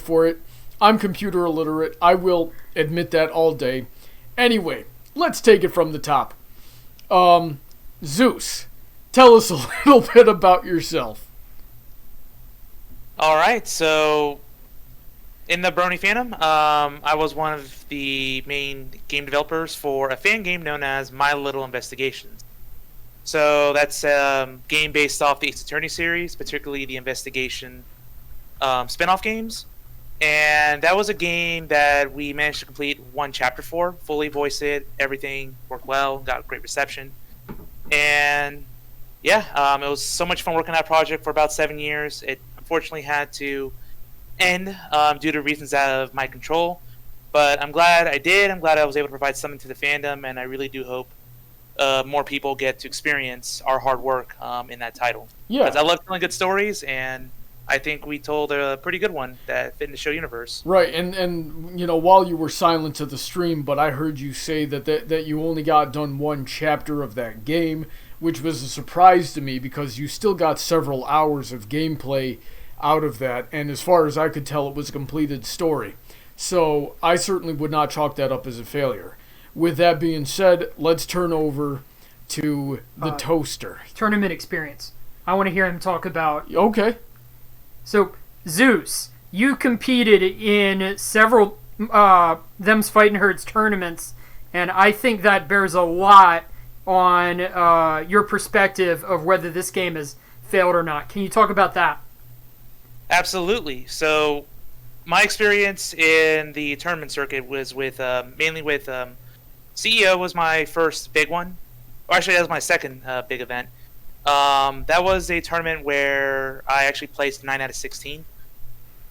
for it. I'm computer illiterate. I will admit that all day. Anyway, let's take it from the top. Zeus, tell us a little bit about yourself. Alright, so in the Brony fandom, I was one of the main game developers for a fan game known as My Little Investigations. So that's a game based off the Ace Attorney series, particularly the investigation spin-off games. And that was a game that we managed to complete one chapter for, fully voiced it, everything worked well, got great reception. And yeah, it was so much fun working on that project for about 7 years. It unfortunately had to end due to reasons out of my control. But I'm glad I did. I'm glad I was able to provide something to the fandom, and I really do hope more people get to experience our hard work in that title. Yeah. Because I love telling good stories, and I think we told a pretty good one that fit in the show universe. Right, and you know, while you were silent to the stream, but I heard you say that you only got done one chapter of that game, which was a surprise to me because you still got several hours of gameplay out of that, and as far as I could tell, it was a completed story. So I certainly would not chalk that up as a failure. With that being said, let's turn over to the toaster. Tournament experience. I want to hear him talk about... Okay. So, Zeus, you competed in several Them's Fightin' Herds tournaments, and I think that bears a lot on your perspective of whether this game has failed or not. Can you talk about that? Absolutely. So, my experience in the tournament circuit was with mainly with CEO was my first big one. Or actually, that was my second big event. That was a tournament where I actually placed 9 out of 16.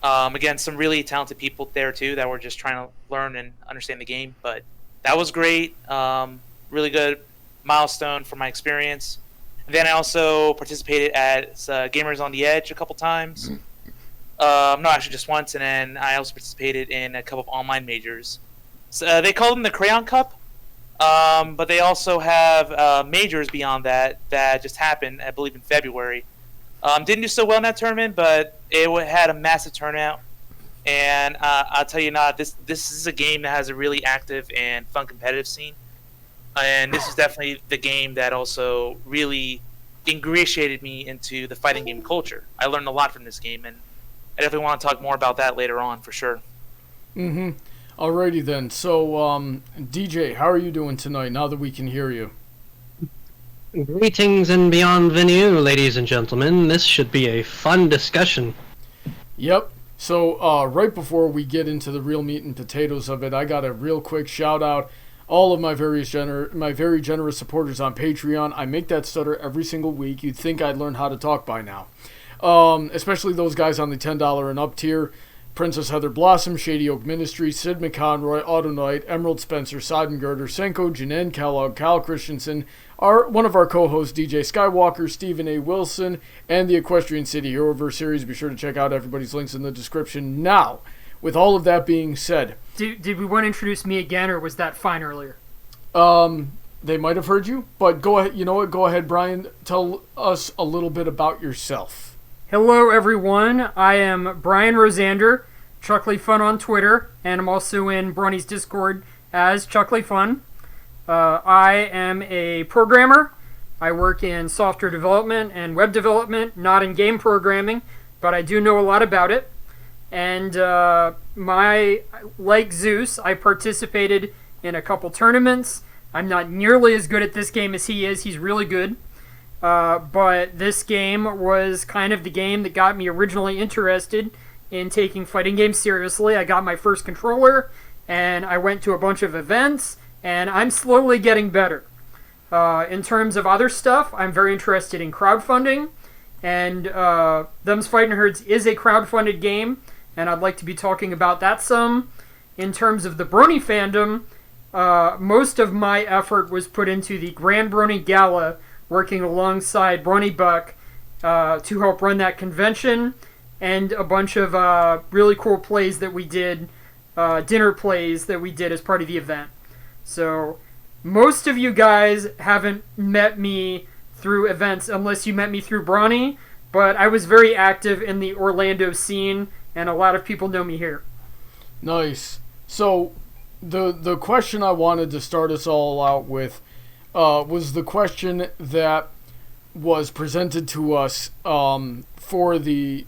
Again, some really talented people there too that were just trying to learn and understand the game. But that was great. Really good milestone for my experience. And then I also participated at Gamers on the Edge a couple times. No, actually just once. And then I also participated in a couple of online majors. So, they call them the Crayon Cup. But they also have majors beyond that just happened, I believe, in February. Didn't do so well in that tournament, but it had a massive turnout. And I'll tell you not, this is a game that has a really active and fun competitive scene. And this is definitely the game that also really ingratiated me into the fighting game culture. I learned a lot from this game, and I definitely want to talk more about that later on, for sure. Mm-hmm. Alrighty then. So, DJ, how are you doing tonight now that we can hear you? Greetings and beyond venue, ladies and gentlemen. This should be a fun discussion. Yep. So, right before we get into the real meat and potatoes of it, I got a real quick shout out. All of my very generous supporters on Patreon. I make that stutter every single week. You'd think I'd learn how to talk by now. Especially those guys on the $10 and up tier. Princess Heather Blossom, Shady Oak Ministry, Sid McConroy, Autoknight, Emerald Spencer, Sodden, Girder, Senko, Jennan, Kellogg, Kyle Christensen, one of our co-hosts, DJ Skywalker, Stephen A. Wilson, and the Equestrian City Heroverse series. Be sure to check out everybody's links in the description. Now, with all of that being said... Did we want to introduce me again, or was that fine earlier? They might have heard you, but go ahead. You know what? Go ahead, Bryan. Tell us a little bit about yourself. Hello, everyone. I am Bryan Rosander, Chucklyfun on Twitter, and I'm also in Brony's Discord as Chucklyfun. I am a programmer. I work in software development and web development, not in game programming, but I do know a lot about it. And like Zeus, I participated in a couple tournaments. I'm not nearly as good at this game as he is. He's really good. But this game was kind of the game that got me originally interested in taking fighting games seriously. I got my first controller, and I went to a bunch of events, and I'm slowly getting better. In terms of other stuff, I'm very interested in crowdfunding, and Them's Fightin' Herds is a crowdfunded game, and I'd like to be talking about that some. In terms of the Brony fandom, most of my effort was put into the Grand Brony Gala, working alongside Brony Buck to help run that convention, and a bunch of really cool plays that we did, dinner plays that we did as part of the event. So, most of you guys haven't met me through events unless you met me through Brony, but I was very active in the Orlando scene, and a lot of people know me here. Nice. So, the question I wanted to start us all out with was the question that was presented to us for the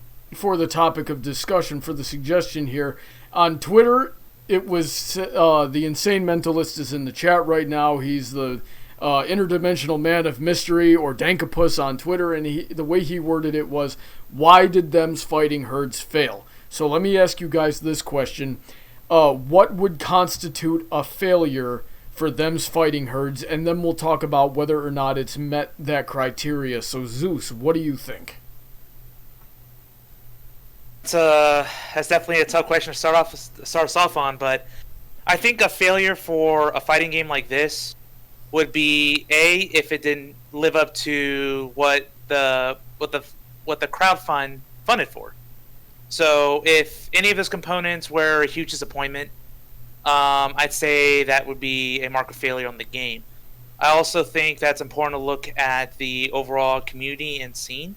topic of discussion, for the suggestion here. On Twitter, it was the Insane Mentalist is in the chat right now. He's the interdimensional man of mystery, or Dankapus on Twitter, and the way he worded it was, why did them's fighting herds fail? So let me ask you guys this question. What would constitute a failure for them's fighting herds? And then we'll talk about whether or not it's met that criteria. So Zeus, what do you think? That's definitely a tough question to start us off on, but I think a failure for a fighting game like this would be if it didn't live up to what the crowd funded for. So if any of those components were a huge disappointment, I'd say that would be a mark of failure on the game. I also think that's important to look at the overall community and scene,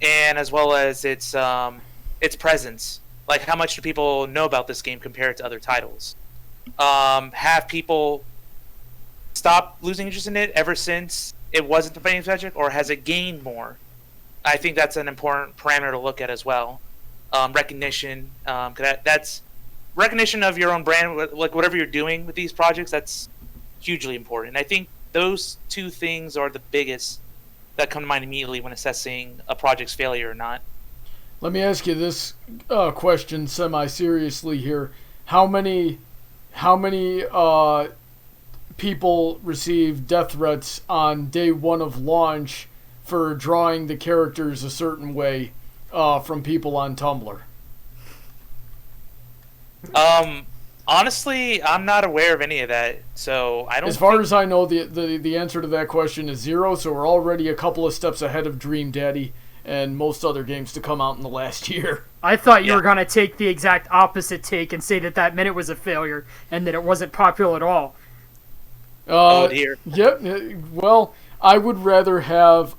and as well as its presence. Like, how much do people know about this game compared to other titles? Have people stopped losing interest in it ever since it wasn't the fighting subject, or has it gained more? I think that's an important parameter to look at as well. Recognition, that's recognition of your own brand, like whatever you're doing with these projects. That's hugely important. I think those two things are the biggest that come to mind immediately when assessing a project's failure or not. Let me ask you this question semi-seriously here. How many people received death threats on day one of launch for drawing the characters a certain way from people on Tumblr? Honestly, I'm not aware of any of that, so I don't. As far as I know, the answer to that question is 0. So we're already a couple of steps ahead of Dream Daddy and most other games to come out in the last year. I thought you were going to take the exact opposite take and say that meant it was a failure and that it wasn't popular at all. Oh dear. Yep. Well, I would rather have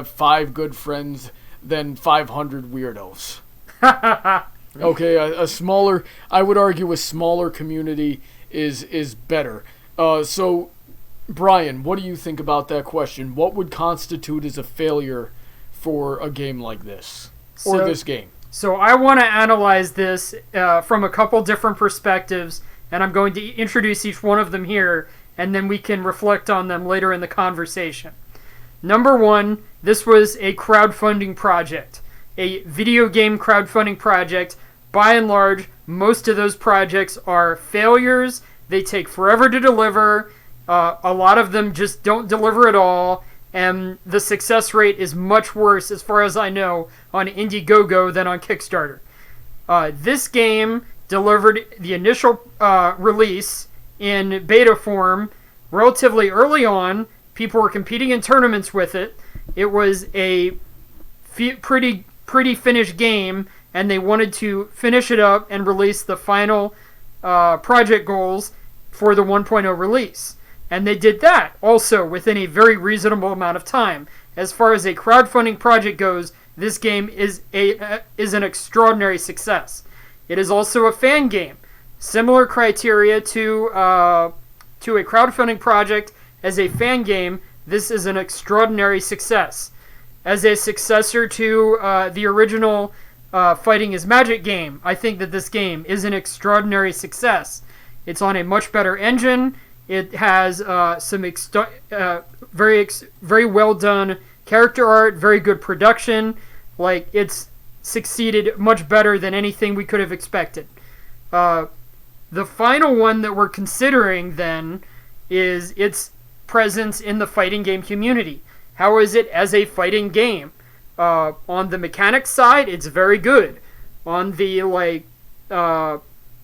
5 good friends than 500 weirdos. Okay, I would argue a smaller community is better. So, Bryan, what do you think about that question? What would constitute as a failure for a game like this, or this game? So I want to analyze this from a couple different perspectives, and I'm going to introduce each one of them here, and then we can reflect on them later in the conversation. Number 1, this was a crowdfunding project, a video game crowdfunding project. By and large, most of those projects are failures. They take forever to deliver. A lot of them just don't deliver at all. And the success rate is much worse, as far as I know, on Indiegogo than on Kickstarter. This game delivered the initial release in beta form relatively early on. People were competing in tournaments with it. It was a pretty finished game, and they wanted to finish it up and release the final project goals for the 1.0 release. And they did that also within a very reasonable amount of time. As far as a crowdfunding project goes, this game is an extraordinary success. It is also a fan game. Similar criteria to a crowdfunding project. As a fan game, this is an extraordinary success. As a successor to the original Fighting is Magic game, I think that this game is an extraordinary success. It's on a much better engine. It has some very well done character art, very good production. Like, it's succeeded much better than anything we could have expected. The final one that we're considering then is its presence in the fighting game community. How is it as a fighting game? On the mechanics side, it's very good. On the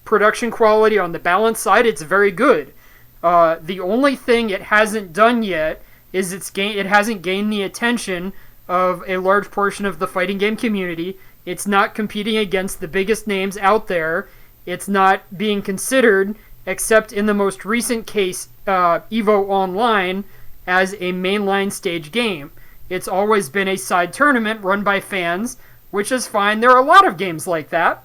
production quality, on the balance side, it's very good. The only thing it hasn't done yet is it hasn't gained the attention of a large portion of the fighting game community. It's not competing against the biggest names out there. It's not being considered, except in the most recent case, EVO Online, as a mainline stage game. It's always been a side tournament run by fans which is fine. There are a lot of games like that.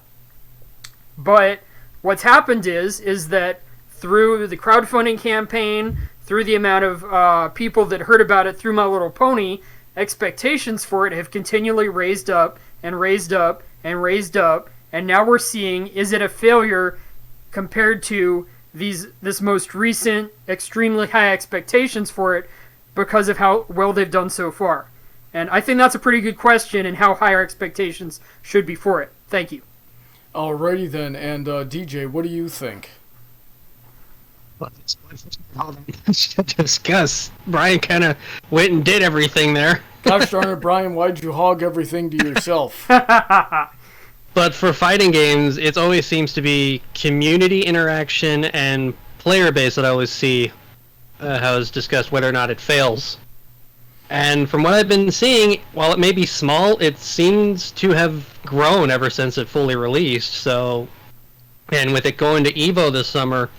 But what's happened is that through the crowdfunding campaign, through the amount of people that heard about it through My Little Pony, expectations for it have continually raised up and raised up and raised up, and now we're seeing, is it a failure compared to this most recent extremely high expectations for it because of how well they've done so far? And I think that's a pretty good question, and how high our expectations should be for it. Thank you. Alrighty then, and DJ, what do you think? Well, there's all that much to discuss. Bryan kind of went and did everything there. Gosh darn it, Bryan, why'd you hog everything to yourself? But for fighting games, it always seems to be community interaction and player base that I always see how it's discussed whether or not it fails. And from what I've been seeing, while it may be small, it seems to have grown ever since it fully released. So, and with it going to EVO this summer,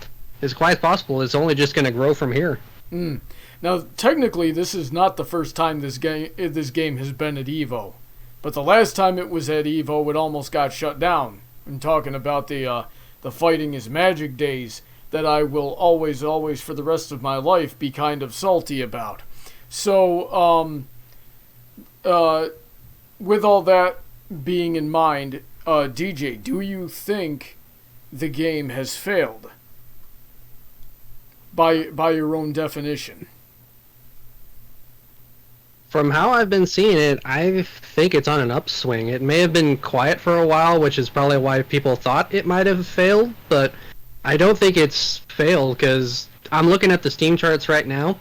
it's quite possible it's only just going to grow from here. Now, technically, this is not the first time this game has been at EVO. But the last time it was at EVO, it almost got shut down. I'm talking about the Fighting is Magic days that I will always, for the rest of my life, be kind of salty about. So, with all that being in mind, DJ, do you think the game has failed? By your own definition. From how I've been seeing it, I think it's on an upswing. It may have been quiet for a while, which is probably why people thought it might have failed, but I don't think it's failed, because I'm looking at the Steam charts right now,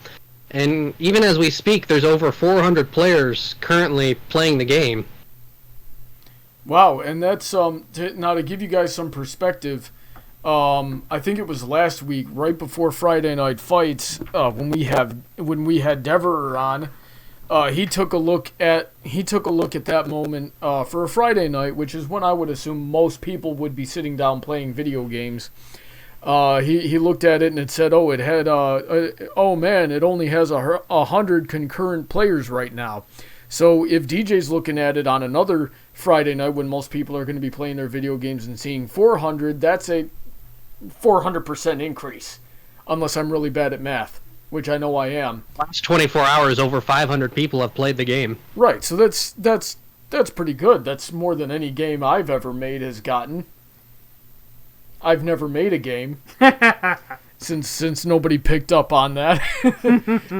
and even as we speak, there's over 400 players currently playing the game. Wow, and that's now to give you guys some perspective. I think it was last week, right before Friday Night Fights, when we had Deverer on. He took a look at that moment for a Friday night, which is when I would assume most people would be sitting down playing video games. He looked at it and it said, "Oh, it had oh man, it only has 100 concurrent players right now." So if DJ's looking at it on another Friday night when most people are going to be playing their video games and seeing 400, that's a 400% increase, unless I'm really bad at math, which I know I am. Last 24 hours, over 500 people have played the game. Right, so that's pretty good. That's more than any game I've ever made has gotten. I've never made a game since nobody picked up on that.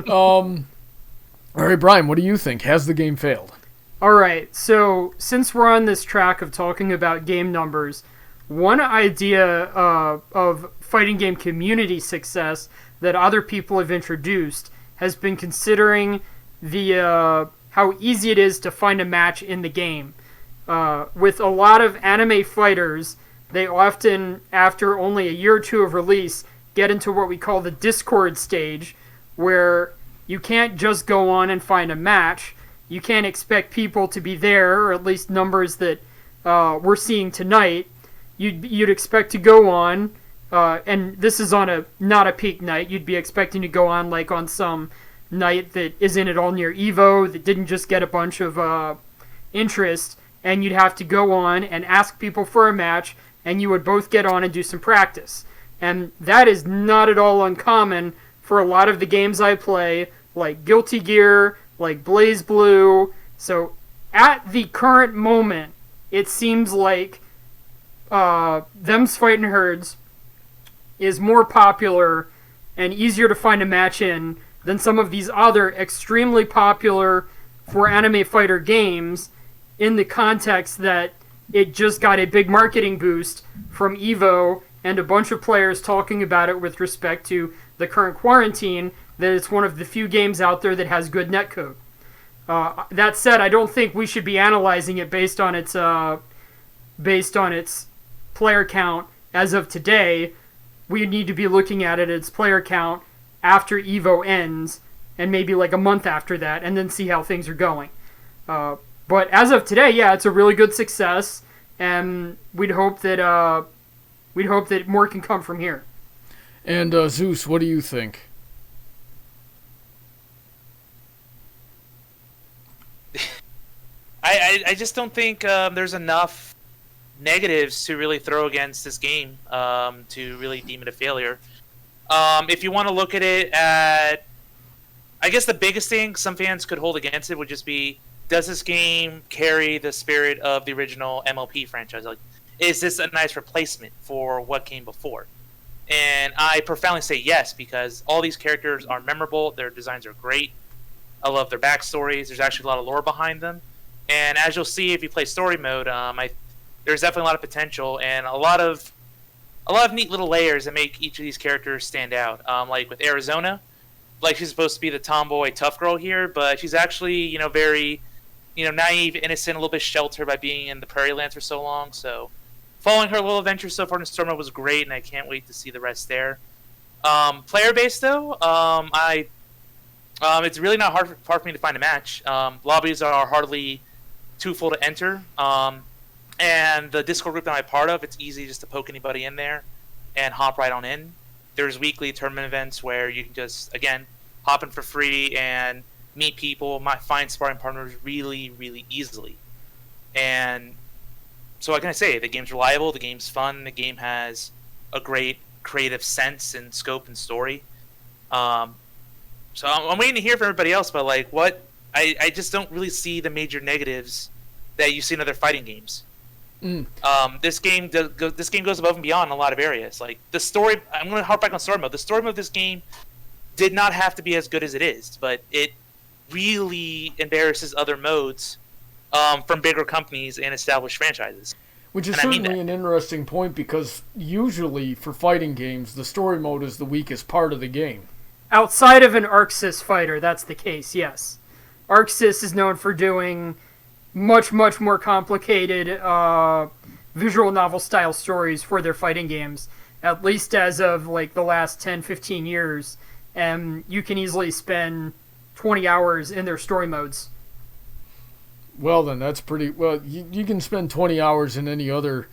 All right, Bryan, what do you think? Has the game failed? All right, so since we're on this track of talking about game numbers, one idea of fighting game community success that other people have introduced has been considering the how easy it is to find a match in the game. With a lot of anime fighters, they often, after only a year or two of release, get into what we call the Discord stage, where you can't just go on and find a match. You can't expect people to be there, or at least numbers that we're seeing tonight. You'd expect to go on, and this is on not a peak night. You'd be expecting to go on like on some night that isn't at all near EVO, that didn't just get a bunch of interest, and you'd have to go on and ask people for a match, and you would both get on and do some practice. And that is not at all uncommon for a lot of the games I play, like Guilty Gear, like Blaze Blue. So at the current moment, it seems like Them's Fightin' Herds is more popular and easier to find a match in than some of these other extremely popular for anime fighter games, in the context that it just got a big marketing boost from EVO and a bunch of players talking about it with respect to the current quarantine, that it's one of the few games out there that has good netcode. That said, I don't think we should be analyzing it based on its player count as of today. We need to be looking at it its player count after EVO ends, and maybe like a month after that, and then see how things are going. But as of today, yeah, it's a really good success, and we'd hope that more can come from here. And Zeus, what do you think? I I just don't think there's enough negatives to really throw against this game to really deem it a failure. If you want to look at it at, I guess the biggest thing some fans could hold against it would just be, does this game carry the spirit of the original MLP franchise? Like, is this a nice replacement for what came before? And I profoundly say yes, because all these characters are memorable. Their designs are great. I love their backstories. There's actually a lot of lore behind them. And as you'll see if you play story mode, there's definitely a lot of potential and a lot of neat little layers that make each of these characters stand out. Like with Arizona, like she's supposed to be the tomboy tough girl here, but she's actually, very, naive, innocent, a little bit sheltered by being in the prairie lands for so long. So following her little adventure so far in story mode was great, and I can't wait to see the rest there. Player base though, it's really not hard for me to find a match. Lobbies are hardly too full to enter. And the Discord group that I'm part of, it's easy just to poke anybody in there and hop right on in. There's weekly tournament events where you can just, again, hop in for free and meet people, find sparring partners really, really easily. And so what can I say? The game's reliable, the game's fun, the game has a great creative sense and scope and story. So I'm waiting to hear from everybody else, but I just don't really see the major negatives that you see in other fighting games. This game goes above and beyond in a lot of areas. Like the story, I'm going to harp back on story mode. The story mode of this game did not have to be as good as it is, but it really embarrasses other modes from bigger companies and established franchises. Which is certainly an interesting point, because usually for fighting games, the story mode is the weakest part of the game. Outside of an ArcSys fighter, that's the case, yes. ArcSys is known for doing much, much more complicated visual novel-style stories for their fighting games, at least as of the last 10, 15 years, and you can easily spend 20 hours in their story modes. Well, then, that's pretty... Well, you can spend 20 hours in any other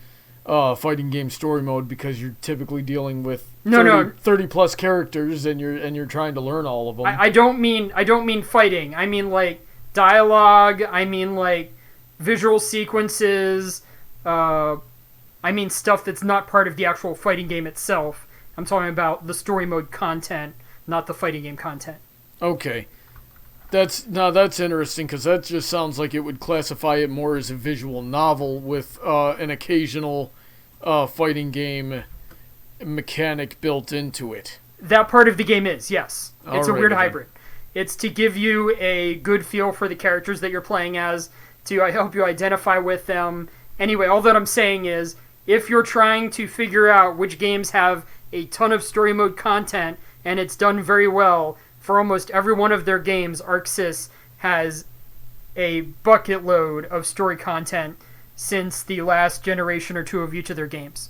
fighting game story mode, because you're typically dealing with 30 plus characters, and you're trying to learn all of them. I don't mean fighting. I mean dialogue. I mean visual sequences. I mean stuff that's not part of the actual fighting game itself. I'm talking about the story mode content, not the fighting game content. Okay. That's interesting, because that just sounds like it would classify it more as a visual novel with an occasional fighting game mechanic built into it. That part of the game is, yes. It's a weird then. hybrid. It's to give you a good feel for the characters that you're playing as, to help you identify with them. Anyway, all that I'm saying is, if you're trying to figure out which games have a ton of story mode content, and it's done very well, for almost every one of their games, ArcSys has a bucket load of story content since the last generation or two of each of their games.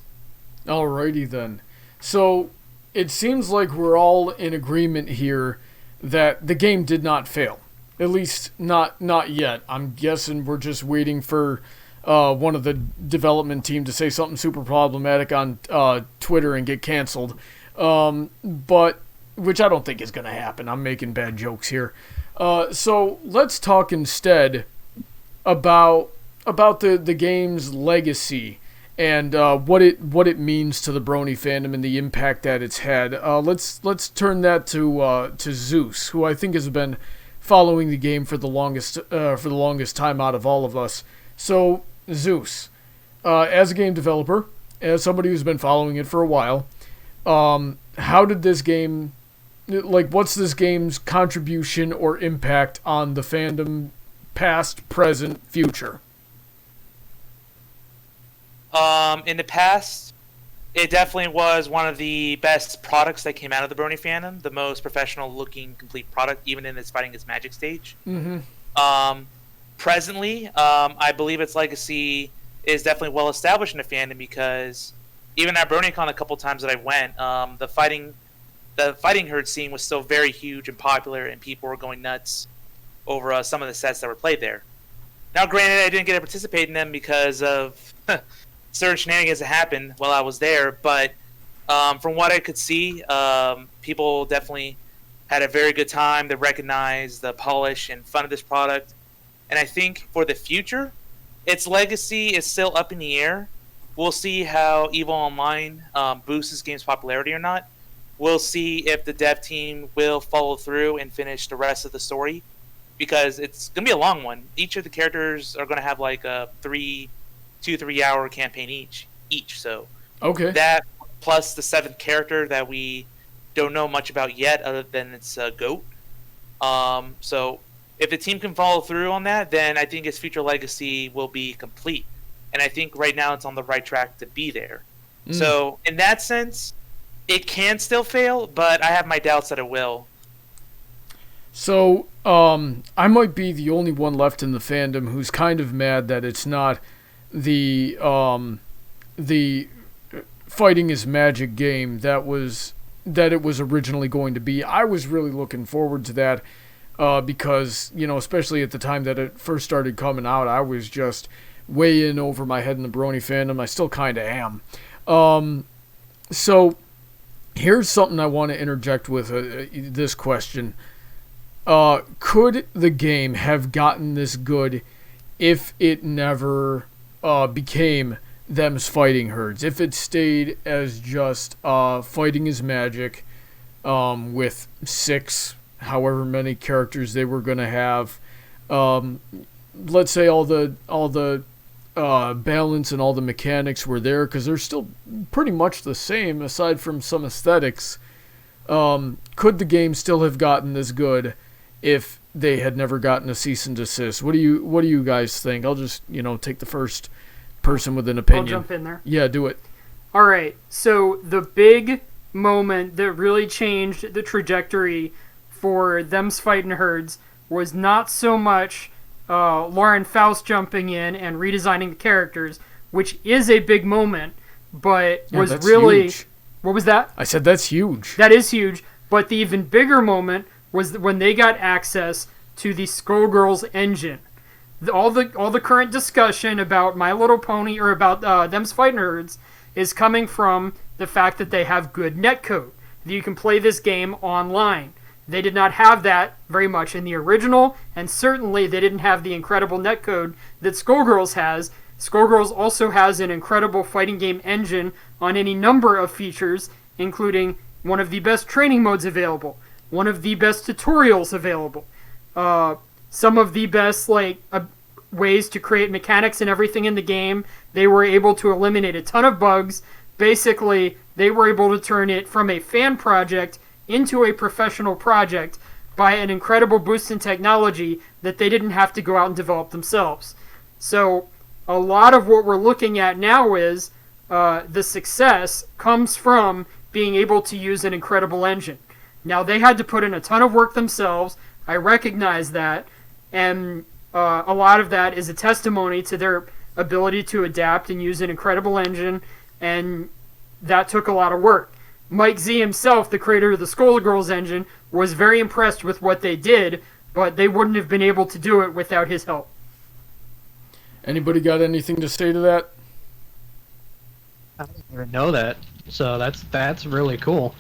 Alrighty then. So, it seems like we're all in agreement here that the game did not fail. At least, not yet. I'm guessing we're just waiting for one of the development team to say something super problematic on Twitter and get canceled. But which I don't think is going to happen. I'm making bad jokes here. So let's talk instead about the game's legacy and what it means to the Brony fandom and the impact that it's had. Let's turn that to Zeus, who I think has been following the game for the longest time out of all of us. So Zeus, as a game developer, as somebody who's been following it for a while, how did this game, what's this game's contribution or impact on the fandom, past, present, future? In the past, it definitely was one of the best products that came out of the Brony fandom, the most professional-looking, complete product, even in its fighting its magic stage. Mm-hmm. Presently, I believe its legacy is definitely well established in the fandom, because even at BronyCon a couple times that I went, the fighting herd scene was still very huge and popular, and people were going nuts over some of the sets that were played there. Now, granted, I didn't get to participate in them because of certain shenanigans that happened while I was there, but from what I could see, people definitely had a very good time. They recognized the polish and fun of this product, And I think for the future, its legacy is still up in the air. We'll see how EVO Online boosts this game's popularity or not. We'll see if the dev team will follow through and finish the rest of the story, because it's going to be a long one. Each of the characters are going to have like a 3 hour campaign each. So Okay. that plus the 7th character that we don't know much about yet other than it's a goat. So if the team can follow through on that, then I think its future legacy will be complete. And I think right now it's on the right track to be there. So in that sense, it can still fail, but I have my doubts that it will. So, I might be the only one left in the fandom who's kind of mad that it's not the Fighting is Magic game that it was originally going to be. I was really looking forward to that, because, especially at the time that it first started coming out, I was just way in over my head in the Brony fandom. I still kind of am. So, here's something I want to interject with this question. Could the game have gotten this good if it never became them's fighting herds? If it stayed as just Fighting is Magic with 6, however many characters they were going to have. Let's say all the balance and all the mechanics were there, because they're still pretty much the same aside from some aesthetics. Could the game still have gotten this good if they had never gotten a cease and desist? What do you guys think? I'll just take the first person with an opinion. I'll jump in there. Yeah, do it. All right. So the big moment that really changed the trajectory for them's fighting herds was not so much Lauren Faust jumping in and redesigning the characters, which is a big moment, but was really huge. What was that? I said that's huge. That is huge, but the even bigger moment was when they got access to the Skullgirls engine. All the current discussion about My Little Pony or about them's fighting herds is coming from the fact that they have good netcode, that you can play this game online. They did not have that very much in the original, and certainly they didn't have the incredible netcode that Skullgirls has. Skullgirls also has an incredible fighting game engine on any number of features, including one of the best training modes available, one of the best tutorials available, some of the best ways to create mechanics and everything in the game. They were able to eliminate a ton of bugs. Basically, they were able to turn it from a fan project into a professional project by an incredible boost in technology that they didn't have to go out and develop themselves. So a lot of what we're looking at now is the success comes from being able to use an incredible engine. Now, they had to put in a ton of work themselves. I recognize that. And a lot of that is a testimony to their ability to adapt and use an incredible engine. And that took a lot of work. Mike Z himself, the creator of the Skullgirls engine, was very impressed with what they did, but they wouldn't have been able to do it without his help. Anybody got anything to say to that? I didn't even know that. So that's really cool.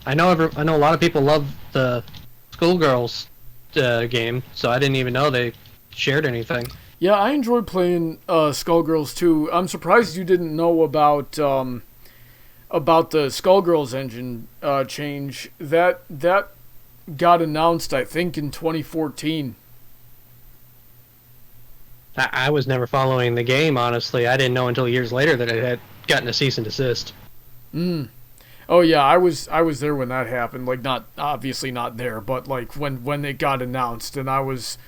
I know a lot of people love the Skullgirls game, so I didn't even know they shared anything. Yeah, I enjoyed playing Skullgirls too. I'm surprised you didn't know about the Skullgirls engine change. That got announced, I think, in 2014. I was never following the game, honestly. I didn't know until years later that it had gotten a cease and desist. Oh yeah, I was there when that happened. Like, not obviously not there, but like when it got announced, and I was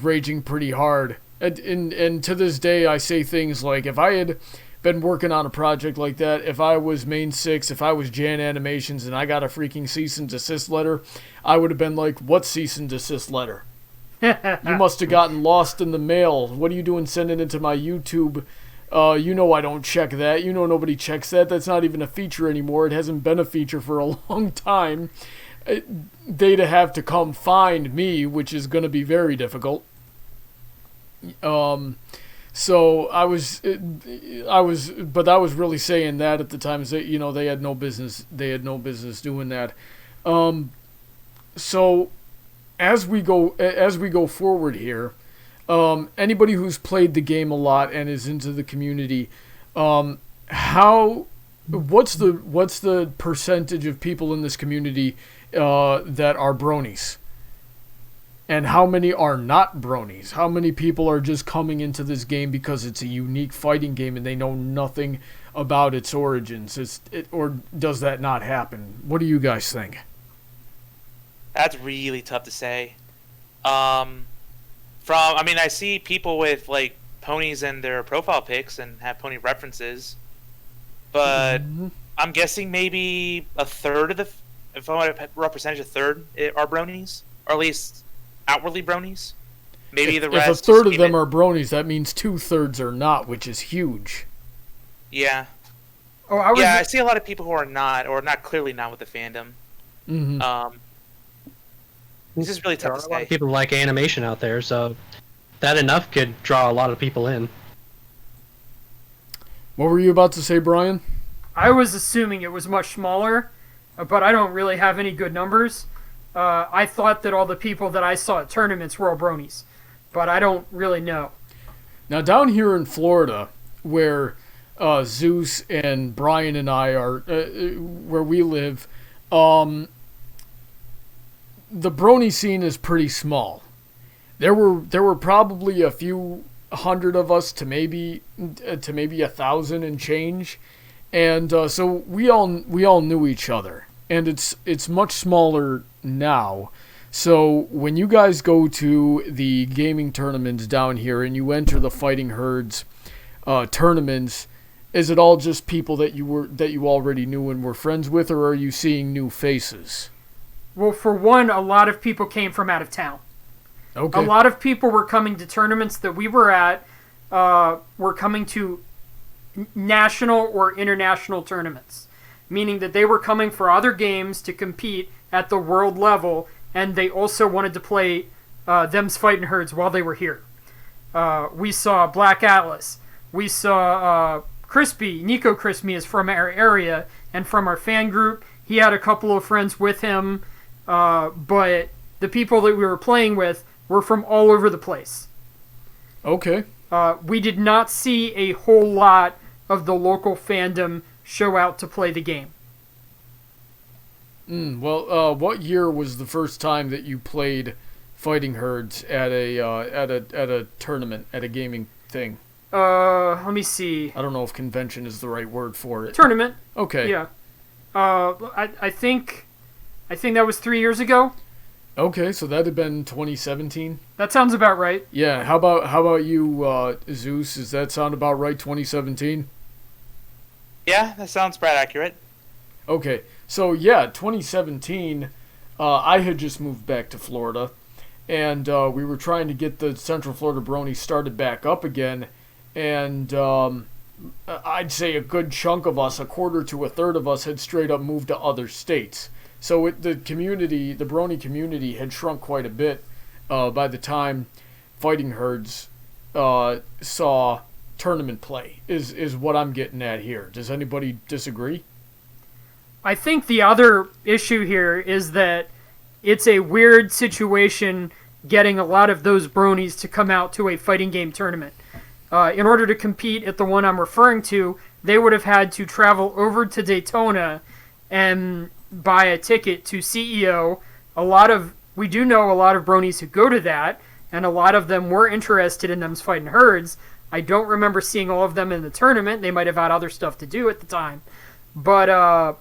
raging pretty hard. And to this day, I say things like, if I had been working on a project like that, if I was Main 6, if I was Jan Animations, and I got a freaking cease and desist letter, I would have been like, what cease and desist letter? You must have gotten lost in the mail. What are you doing sending it to my YouTube? I don't check that. Nobody checks that. That's not even a feature anymore. It hasn't been a feature for a long time. They'd have to come find me, which is going to be very difficult. So I was really saying that at the time. That they had no business doing that. So as we go forward here, Anybody who's played the game a lot and is into the community, what's the percentage of people in this community that are bronies? And how many are not bronies? How many people are just coming into this game because it's a unique fighting game and they know nothing about its origins? Or does that not happen? What do you guys think? That's really tough to say. I see people with like ponies in their profile pics and have pony references, but I'm guessing maybe a third of if I want to represent a third are bronies, or at least outwardly bronies. Maybe the rest. If a third of them are bronies, that means 2/3 are not, which is huge. Yeah. Oh, I see a lot of people who are not, or not clearly not with the fandom. Mm-hmm. This is really tough to say. There are a lot of people who like animation out there, so that enough could draw a lot of people in. What were you about to say, Bryan? I was assuming it was much smaller, but I don't really have any good numbers. I thought that all the people that I saw at tournaments were all bronies, but I don't really know. Now, down here in Florida, where Zeus and Bryan and I are, where we live, the brony scene is pretty small. There were probably a few hundred of us to maybe 1,000 and change, and so we all knew each other, and it's much smaller now. So when you guys go to the gaming tournaments down here and you enter the Fighting Herds tournaments, is it all just people that you already knew and were friends with, or are you seeing new faces? Well, for one, a lot of people came from out of town. Okay. A lot of people were coming to tournaments that we were at, were coming to national or international tournaments, meaning that they were coming for other games to compete at the world level, and they also wanted to play them's Fighting Herds while they were here. We saw Black Atlas. We saw Crispy. Neko Crispy is from our area and from our fan group. He had a couple of friends with him, but the people that we were playing with were from all over the place. Okay. We did not see a whole lot of the local fandom show out to play the game. Well, what year was the first time that you played Fighting Herds at a tournament, at a gaming thing? Let me see. I don't know if convention is the right word for it. Tournament. Okay. Yeah. I think that was 3 years ago. Okay, so that had been 2017. That sounds about right. Yeah. How about you, Zeus? Does that sound about right? 2017. Yeah, that sounds about accurate. Okay, so yeah, 2017. I had just moved back to Florida, and we were trying to get the Central Florida Brony started back up again, and I'd say a good chunk of us, a quarter to a third of us, had straight up moved to other states. So the Brony community had shrunk quite a bit by the time Fighting Herds saw tournament play, is what I'm getting at here. Does anybody disagree? I think the other issue here is that it's a weird situation getting a lot of those bronies to come out to a fighting game tournament. In order to compete at the one I'm referring to, they would have had to travel over to Daytona and buy a ticket to CEO. We do know a lot of bronies who go to that, and a lot of them were interested in them's Fighting Herds. I don't remember seeing all of them in the tournament. They might have had other stuff to do at the time. But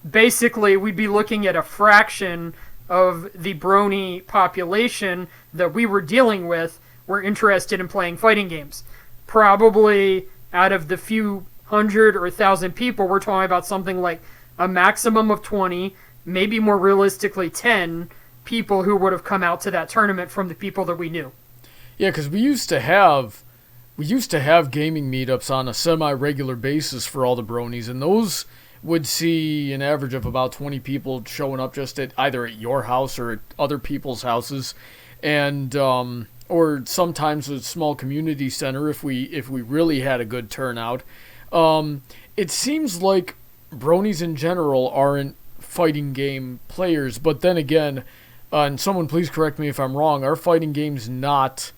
basically, we'd be looking at a fraction of the brony population that we were dealing with were interested in playing fighting games. Probably out of the few hundred or 1,000 people, we're talking about something like a maximum of 20, maybe more realistically 10 people who would have come out to that tournament from the people that we knew. Yeah, because we used to have gaming meetups on a semi-regular basis for all the bronies, and those would see an average of about 20 people showing up just either at your house or at other people's houses, and or sometimes a small community center if we really had a good turnout. It seems like bronies in general aren't fighting game players, but then again, and someone please correct me if I'm wrong, are fighting games not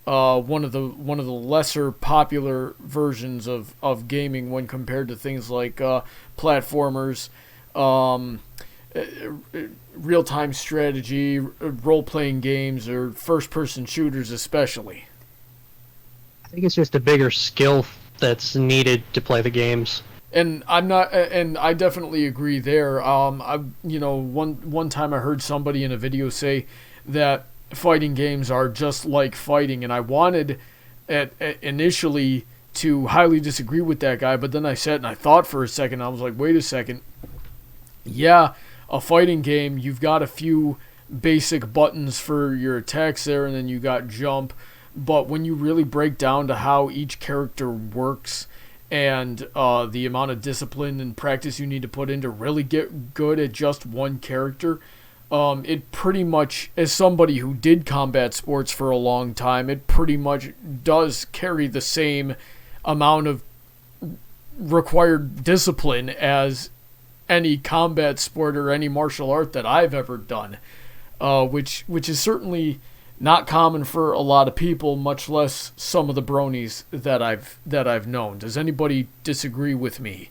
one of the lesser popular versions of gaming when compared to things like platformers, real-time strategy, role-playing games, or first-person shooters especially? I think it's just a bigger skill that's needed to play the games. And I definitely agree there. One time I heard somebody in a video say that fighting games are just like fighting, and I wanted initially to highly disagree with that guy, but then I sat and I thought for a second. I was like, wait a second. Yeah, a fighting game, you've got a few basic buttons for your attacks there, and then you got jump. But when you really break down to how each character works and the amount of discipline and practice you need to put in to really get good at just one character, it pretty much, as somebody who did combat sports for a long time, it pretty much does carry the same amount of required discipline as any combat sport or any martial art that I've ever done, which is certainly not common for a lot of people, much less some of the bronies that I've known. Does anybody disagree with me?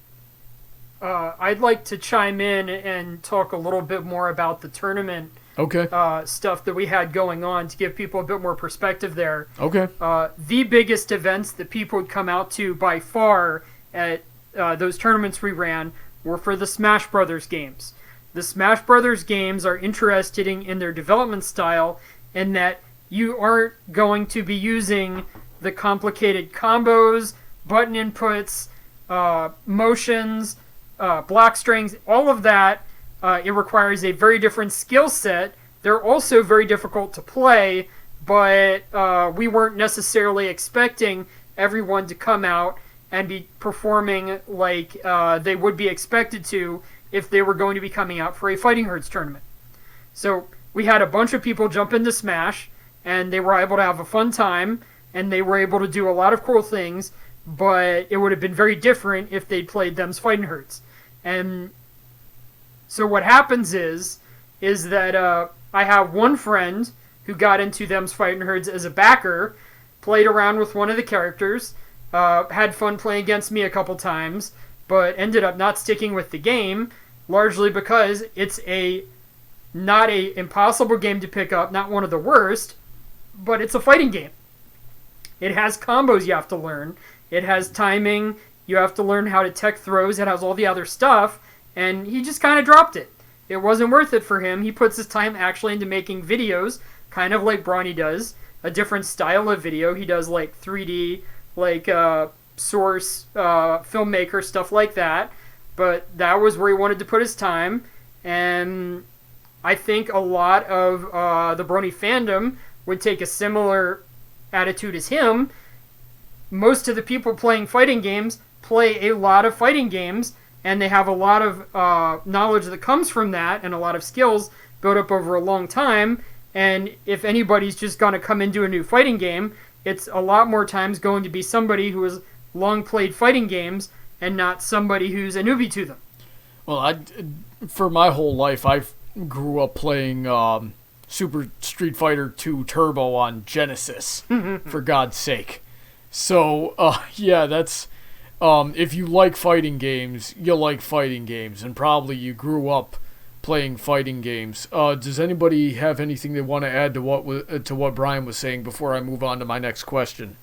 I'd like to chime in and talk a little bit more about the tournament stuff that we had going on to give people a bit more perspective there. Okay. The biggest events that people would come out to by far at those tournaments we ran were for the Smash Brothers games. The Smash Brothers games are interesting in their development style in that you aren't going to be using the complicated combos, button inputs, motions, block strings, all of that. It requires a very different skill set. They're also very difficult to play, but we weren't necessarily expecting everyone to come out and be performing like they would be expected to if they were going to be coming out for a Fighting Herds tournament. So we had a bunch of people jump into Smash, and they were able to have a fun time, and they were able to do a lot of cool things, but it would have been very different if they'd played them's Fighting Herds. And so what happens is that I have one friend who got into them's Fighting Herds as a backer, played around with one of the characters, had fun playing against me a couple times, but ended up not sticking with the game, largely because it's not a impossible game to pick up, not one of the worst, but it's a fighting game. It has combos you have to learn. It has timing. You have to learn how to tech throws. It has all the other stuff, and he just kind of dropped it. It wasn't worth it for him. He puts his time actually into making videos, kind of like Brony does, a different style of video. He does like 3D, like source, filmmaker, stuff like that, but that was where he wanted to put his time, and I think a lot of the Brony fandom would take a similar attitude as him. Most of the people playing fighting games play a lot of fighting games, and they have a lot of knowledge that comes from that, and a lot of skills built up over a long time. And if anybody's just going to come into a new fighting game, it's a lot more times going to be somebody who has long played fighting games and not somebody who's a newbie to them. Well, for my whole life, I grew up playing Super Street Fighter 2 Turbo on Genesis, for God's sake. So, yeah, that's... if you like fighting games, you like fighting games, and probably you grew up playing fighting games. Does anybody have anything they want to add to what Bryan was saying before I move on to my next question?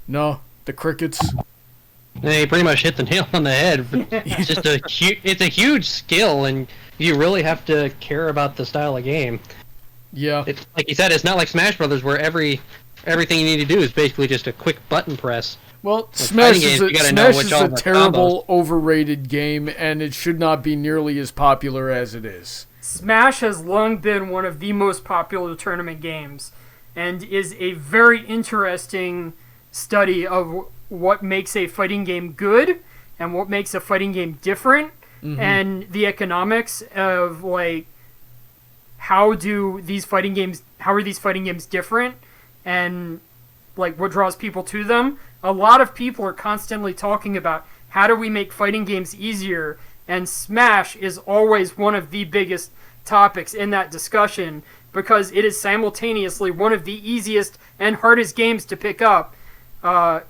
No? The crickets? Yeah, you pretty much hit the nail on the head. It's just it's a huge skill, and you really have to care about the style of game. Yeah. It's, like you said, it's not like Smash Brothers where everything you need to do is basically just a quick button press. Well, Smash is a terrible, overrated game, and it should not be nearly as popular as it is. Smash has long been one of the most popular tournament games, and is a very interesting study of what makes a fighting game good, and what makes a fighting game different, and the economics of, like, how are these fighting games different, and, like, what draws people to them. A lot of people are constantly talking about how do we make fighting games easier, and Smash is always one of the biggest topics in that discussion, because it is simultaneously one of the easiest and hardest games to pick up.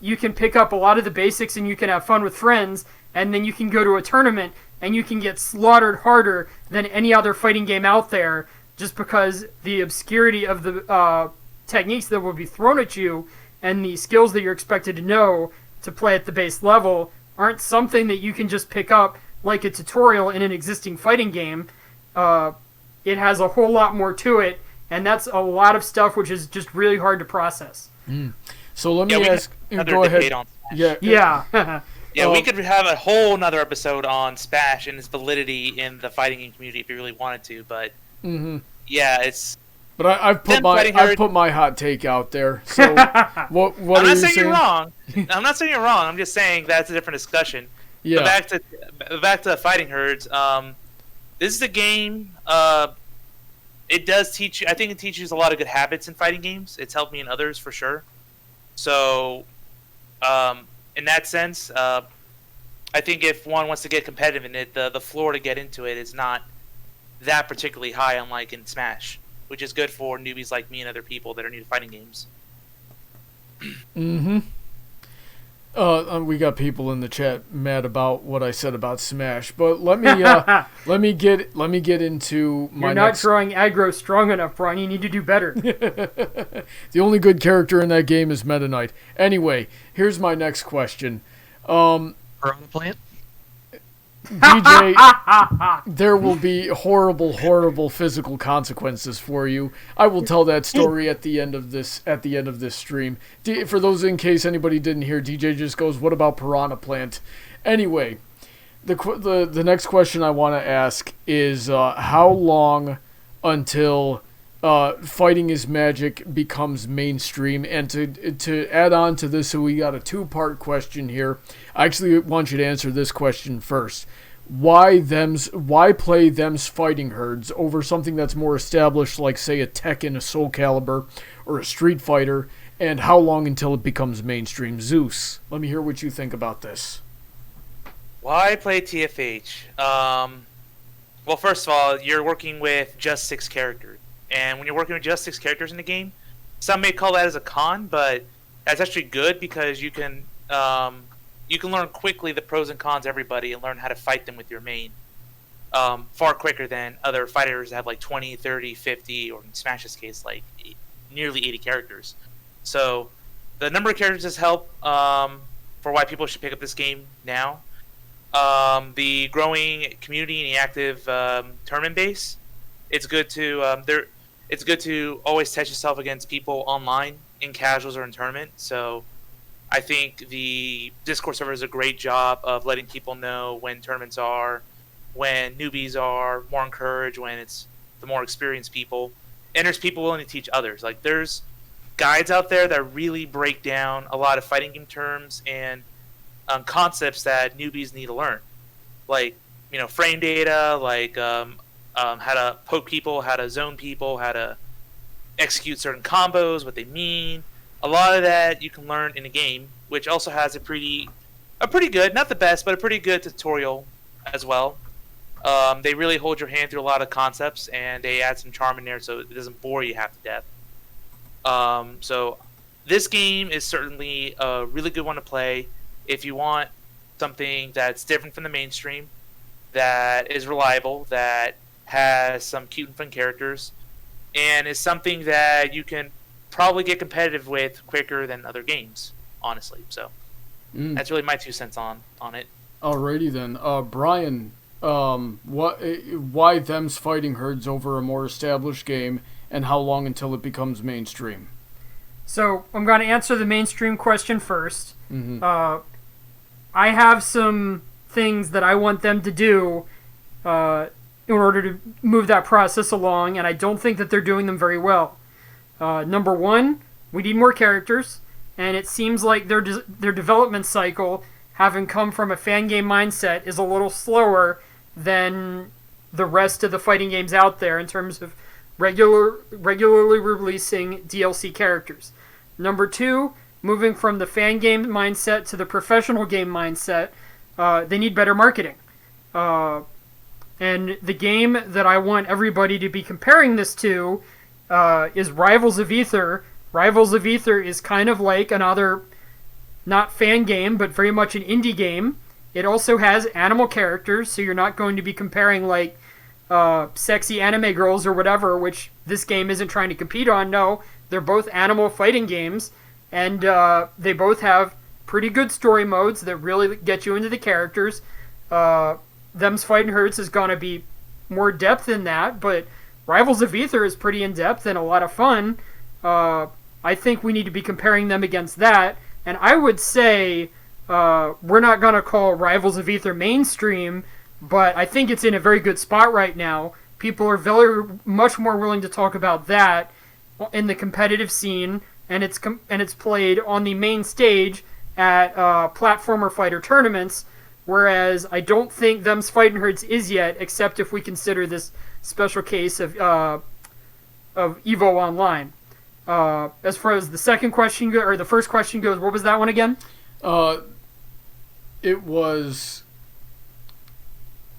You can pick up a lot of the basics and you can have fun with friends, and then you can go to a tournament and you can get slaughtered harder than any other fighting game out there, just because the obscurity of the techniques that will be thrown at you and the skills that you're expected to know to play at the base level aren't something that you can just pick up like a tutorial in an existing fighting game. It has a whole lot more to it, and that's a lot of stuff which is just really hard to process. So let me ask. Go ahead. Yeah. Yeah, we could have a whole nother episode on Smash and its validity in the fighting game community if you really wanted to, but yeah, it's. But I've put my hot take out there. So what I'm are not you saying you're saying? wrong. I'm not saying you're wrong. I'm just saying that's a different discussion. Yeah. But back to Fighting Herds. This is a game. It does teach you. I think it teaches a lot of good habits in fighting games. It's helped me in others for sure. So, in that sense, I think if one wants to get competitive in it, the floor to get into it is not that particularly high, unlike in Smash, which is good for newbies like me and other people that are new to fighting games. We got people in the chat mad about what I said about Smash, but let me get into my. You're not drawing aggro strong enough, Bryan. You need to do better. The only good character in that game is Meta Knight. Anyway, here's my next question. Piranha Plant? DJ, there will be horrible physical consequences for you. I will tell that story at the end of this stream. For those in case anybody didn't hear, DJ just goes, "What about Piranha Plant?" Anyway, the next question I want to ask is how long until Fighting is Magic becomes mainstream? And to add on to this, so we got a two-part question here. I actually want you to answer this question first. Why play them's Fighting Herds over something that's more established, like, say, a Tekken, a Soul Calibur, or a Street Fighter, and how long until it becomes mainstream? Zeus, let me hear what you think about this. Why play TFH? Well, first of all, you're working with just 6 characters. And when you're working with just 6 characters in the game, some may call that as a con, but that's actually good because you can learn quickly the pros and cons of everybody and learn how to fight them with your main far quicker than other fighters that have like 20, 30, 50, or in Smash's case, like nearly 80 characters. So the number of characters does help for why people should pick up this game now. The growing community and the active tournament base, it's good to always test yourself against people online in casuals or in tournament. So I think the Discord server does a great job of letting people know when tournaments are, when newbies are more encouraged, when it's the more experienced people. And there's people willing to teach others. Like, there's guides out there that really break down a lot of fighting game terms and concepts that newbies need to learn. Like, frame data, like how to poke people, how to zone people, how to execute certain combos, what they mean. A lot of that you can learn in a game, which also has a pretty good, not the best, but a pretty good tutorial as well. They really hold your hand through a lot of concepts, and they add some charm in there so it doesn't bore you half to death. So this game is certainly a really good one to play if you want something that's different from the mainstream, that is reliable, that has some cute and fun characters, and is something that you can probably get competitive with quicker than other games, honestly. So that's really my 2 cents on it. Alrighty then, Bryan, why them's Fighting Herds over a more established game, and how long until it becomes mainstream? So I'm going to answer the mainstream question first. I have some things that I want them to do in order to move that process along, and I don't think that they're doing them very well. Number one, we need more characters, and it seems like their development cycle, having come from a fan game mindset, is a little slower than the rest of the fighting games out there in terms of regularly releasing DLC characters. Number two, moving from the fan game mindset to the professional game mindset, they need better marketing. And the game that I want everybody to be comparing this to is Rivals of Aether. Rivals of Aether is kind of like another, not fan game, but very much an indie game. It also has animal characters, so you're not going to be comparing like sexy anime girls or whatever, which this game isn't trying to compete on. No, they're both animal fighting games, and they both have pretty good story modes that really get you into the characters. Them's Fighting Herds is going to be more depth in that, but Rivals of Aether is pretty in-depth and a lot of fun. I think we need to be comparing them against that, and I would say we're not going to call Rivals of Aether mainstream, but I think it's in a very good spot right now. People are very much more willing to talk about that in the competitive scene, and it's played on the main stage at platformer fighter tournaments, whereas I don't think Them's Fighting Herds is yet, except if we consider this special case of EVO Online. As far as the second question or the first question goes, what was that one again? It was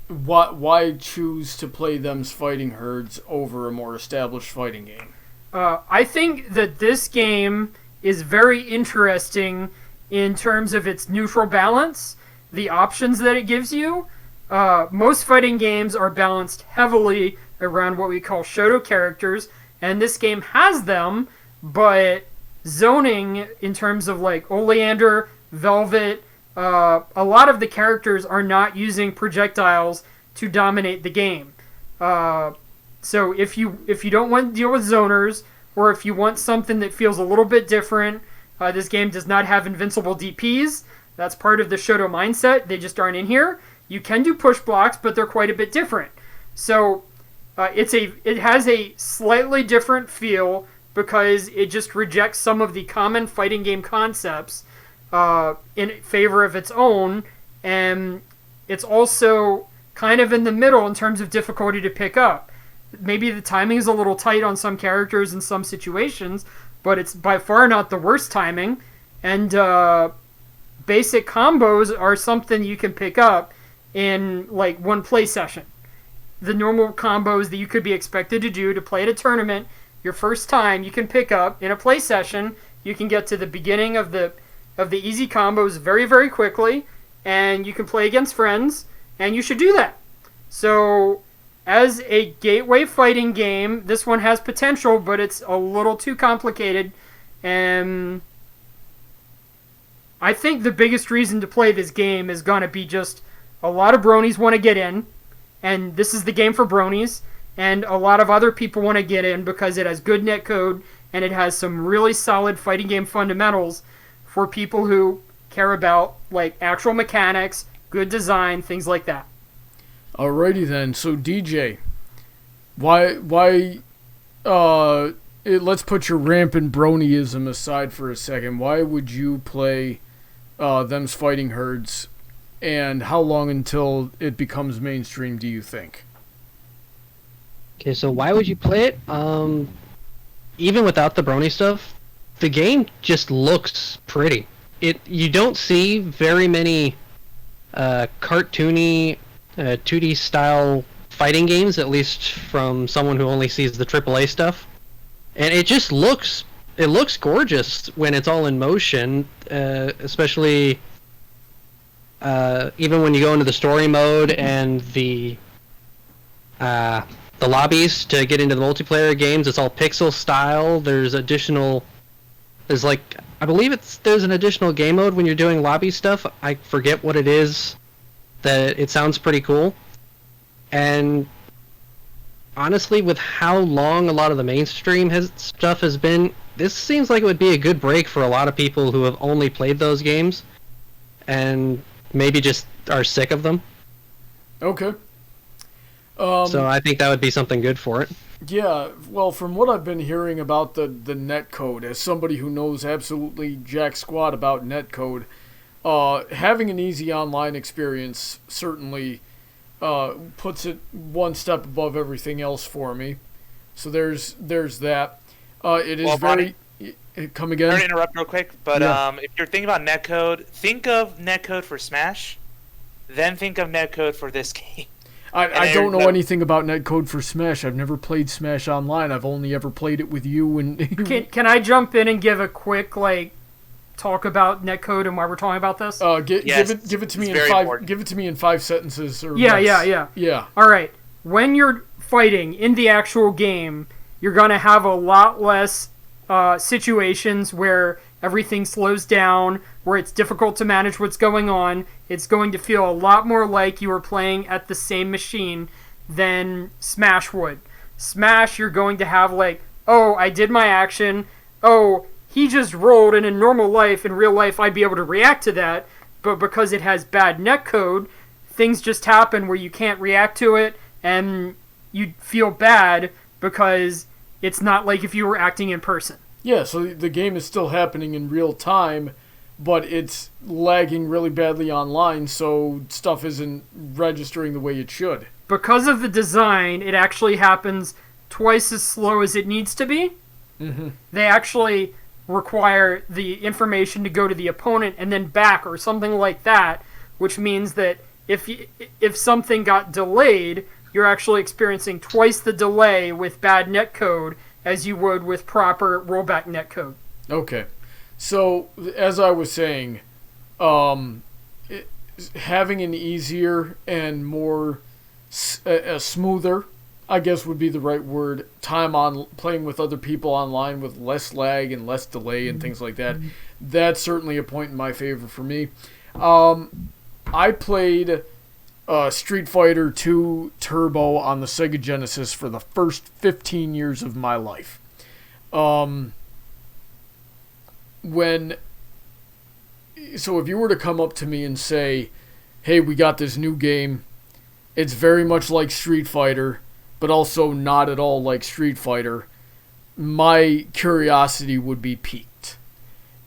why choose to play Them's Fighting Herds over a more established fighting game? I think that this game is very interesting in terms of its neutral balance, the options that it gives you. Most fighting games are balanced heavily around what we call Shoto characters, and this game has them, but zoning in terms of like Oleander, Velvet, a lot of the characters are not using projectiles to dominate the game. So if you don't want to deal with zoners, or if you want something that feels a little bit different, this game does not have invincible DPs. That's part of the Shoto mindset. They just aren't in here. You can do push blocks, but they're quite a bit different. So it has a slightly different feel because it just rejects some of the common fighting game concepts in favor of its own, and it's also kind of in the middle in terms of difficulty to pick up. Maybe the timing is a little tight on some characters in some situations, but it's by far not the worst timing, and basic combos are something you can pick up in like one play session. The normal combos that you could be expected to do to play at a tournament your first time, you can pick up in a play session. You can get to the beginning of the easy combos very, very quickly, and you can play against friends, and you should do that. So, as a gateway fighting game, this one has potential, but it's a little too complicated, and I think the biggest reason to play this game is going to be just a lot of bronies want to get in, and this is the game for bronies, and a lot of other people want to get in because it has good netcode, and it has some really solid fighting game fundamentals for people who care about like actual mechanics, good design, things like that. Alrighty then. So DJ, let's put your rampant bronyism aside for a second. Why would you play Them's Fighting Herds, and how long until it becomes mainstream do you think? Okay, so why would you play it? Even without the brony stuff, the game just looks pretty. You don't see very many cartoony 2D style fighting games, at least from someone who only sees the AAA stuff. And it just looks gorgeous when it's all in motion, especially even when you go into the story mode and the lobbies to get into the multiplayer games. It's all pixel style. There's I believe there's an additional game mode when you're doing lobby stuff. I forget what it is. That it sounds pretty cool. And honestly, with how long a lot of the mainstream stuff has been, this seems like it would be a good break for a lot of people who have only played those games and maybe just are sick of them. Okay. So I think that would be something good for it. Yeah, well, from what I've been hearing about the netcode, as somebody who knows absolutely jack squat about netcode, having an easy online experience certainly puts it one step above everything else for me. So there's that. It is very... Come again? Sorry to interrupt real quick, but Yeah. If you're thinking about netcode, think of netcode for Smash, then think of netcode for this game. I don't know anything about netcode for Smash. I've never played Smash Online. I've only ever played it with you. And Can I jump in and give a quick talk about netcode and why we're talking about this? Give it to me in five. Important. Give it to me in 5 sentences. Or Yeah. All right. When you're fighting in the actual game, you're gonna have a lot less situations where everything slows down, where it's difficult to manage what's going on. It's going to feel a lot more like you are playing at the same machine than Smash would. Smash, you're going to have oh, I did my action. Oh, he just rolled, and in normal life, in real life, I'd be able to react to that. But because it has bad netcode, things just happen where you can't react to it, and you feel bad because it's not like if you were acting in person. Yeah, so the game is still happening in real time, but it's lagging really badly online, so stuff isn't registering the way it should. Because of the design, it actually happens twice as slow as it needs to be. Mm-hmm. They actually require the information to go to the opponent and then back or something like that, which means that if something got delayed, you're actually experiencing twice the delay with bad netcode as you would with proper rollback netcode. Okay. So, as I was saying, having an easier and more a smoother, I guess would be the right word, time on playing with other people online with less lag and less delay and things like that, that's certainly a point in my favor for me. I played Street Fighter 2 Turbo on the Sega Genesis for the first 15 years of my life. So if you were to come up to me and say, hey, we got this new game, it's very much like Street Fighter, but also not at all like Street Fighter, my curiosity would be piqued.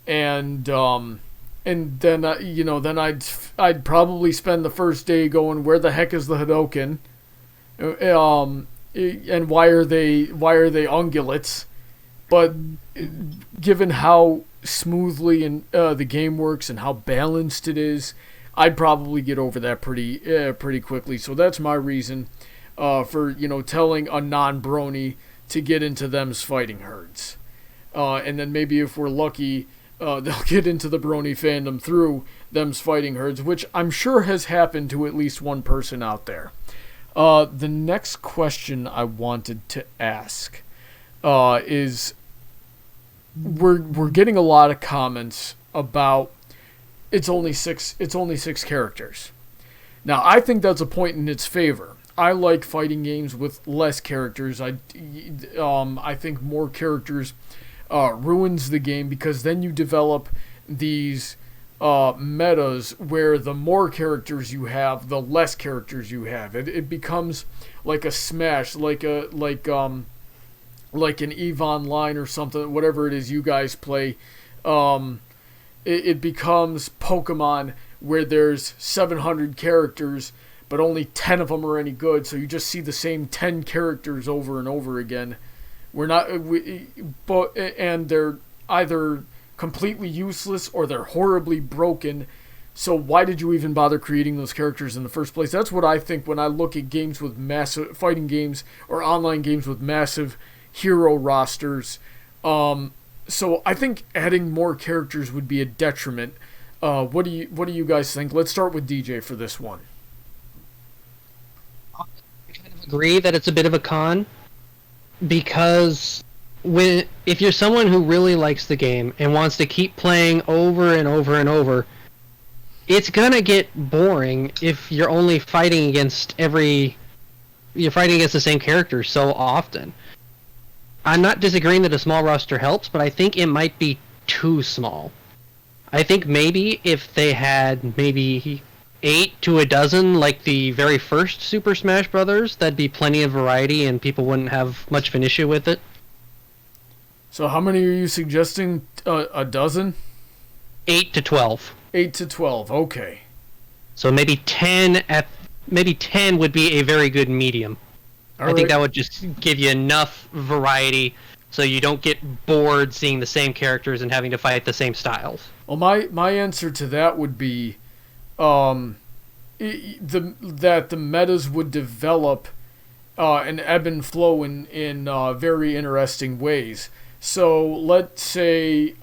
And then I'd probably spend the first day going, where the heck is the Hadoken? And why are they ungulates? But given how smoothly the game works and how balanced it is, I'd probably get over that pretty quickly. So that's my reason for telling a non-brony to get into them's fighting herds. And then maybe if we're lucky, they'll get into the brony fandom through them's fighting herds, which I'm sure has happened to at least one person out there. The next question I wanted to ask is we're getting a lot of comments about it's only six characters. Now, I think that's a point in its favor. I like fighting games with less characters. I think more characters ruins the game, because then you develop these metas where the more characters you have, the less characters you have. It becomes like a Smash, like an EVE Online or something, whatever it is you guys play. It becomes Pokemon where there's 700 characters, but only 10 of them are any good, so you just see the same 10 characters over and over again. And they're either completely useless or they're horribly broken. So why did you even bother creating those characters in the first place? That's what I think when I look at games with massive fighting games or online games with massive hero rosters. So I think adding more characters would be a detriment. What do you guys think? Let's start with DJ for this one. I kind of agree that it's a bit of a con, because if you're someone who really likes the game and wants to keep playing over and over and over, it's gonna get boring if you're only fighting against the same characters so often. I'm not disagreeing that a small roster helps, but I think it might be too small. I think maybe if they had maybe 8 to a dozen, like the very first Super Smash Brothers, that'd be plenty of variety and people wouldn't have much of an issue with it. So how many are you suggesting? A dozen? 8 to 12. 8 to 12, okay. So maybe 10 would be a very good medium. I think that would just give you enough variety so you don't get bored seeing the same characters and having to fight the same styles. Well, my answer to that would be that the metas would develop and ebb and flow in very interesting ways. So let's say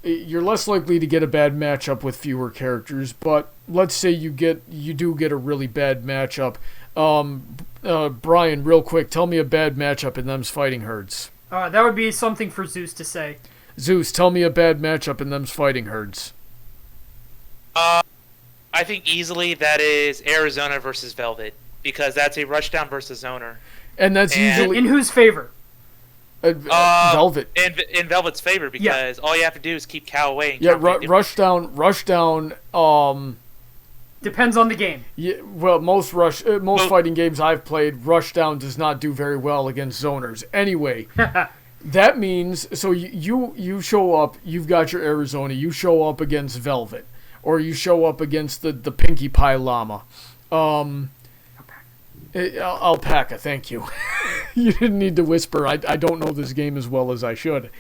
you're less likely to get a bad matchup with fewer characters, but let's say you do get a really bad matchup. Bryan, real quick, tell me a bad matchup in them's fighting herds. That would be something for Zeus to say. Zeus, tell me a bad matchup in them's fighting herds. I think easily that is Arizona versus Velvet, because that's a rushdown versus zoner. And that's usually... In whose favor? Velvet. In Velvet's favor, because all you have to do is keep Cow away. And rushdown. Depends on the game. Yeah, well, most fighting games I've played, rushdown does not do very well against zoners. Anyway, that means so you show up, you've got your Arizona, you show up against Velvet, or you show up against the Pinkie Pie Llama. Alpaca, thank you. You didn't need to whisper. I don't know this game as well as I should.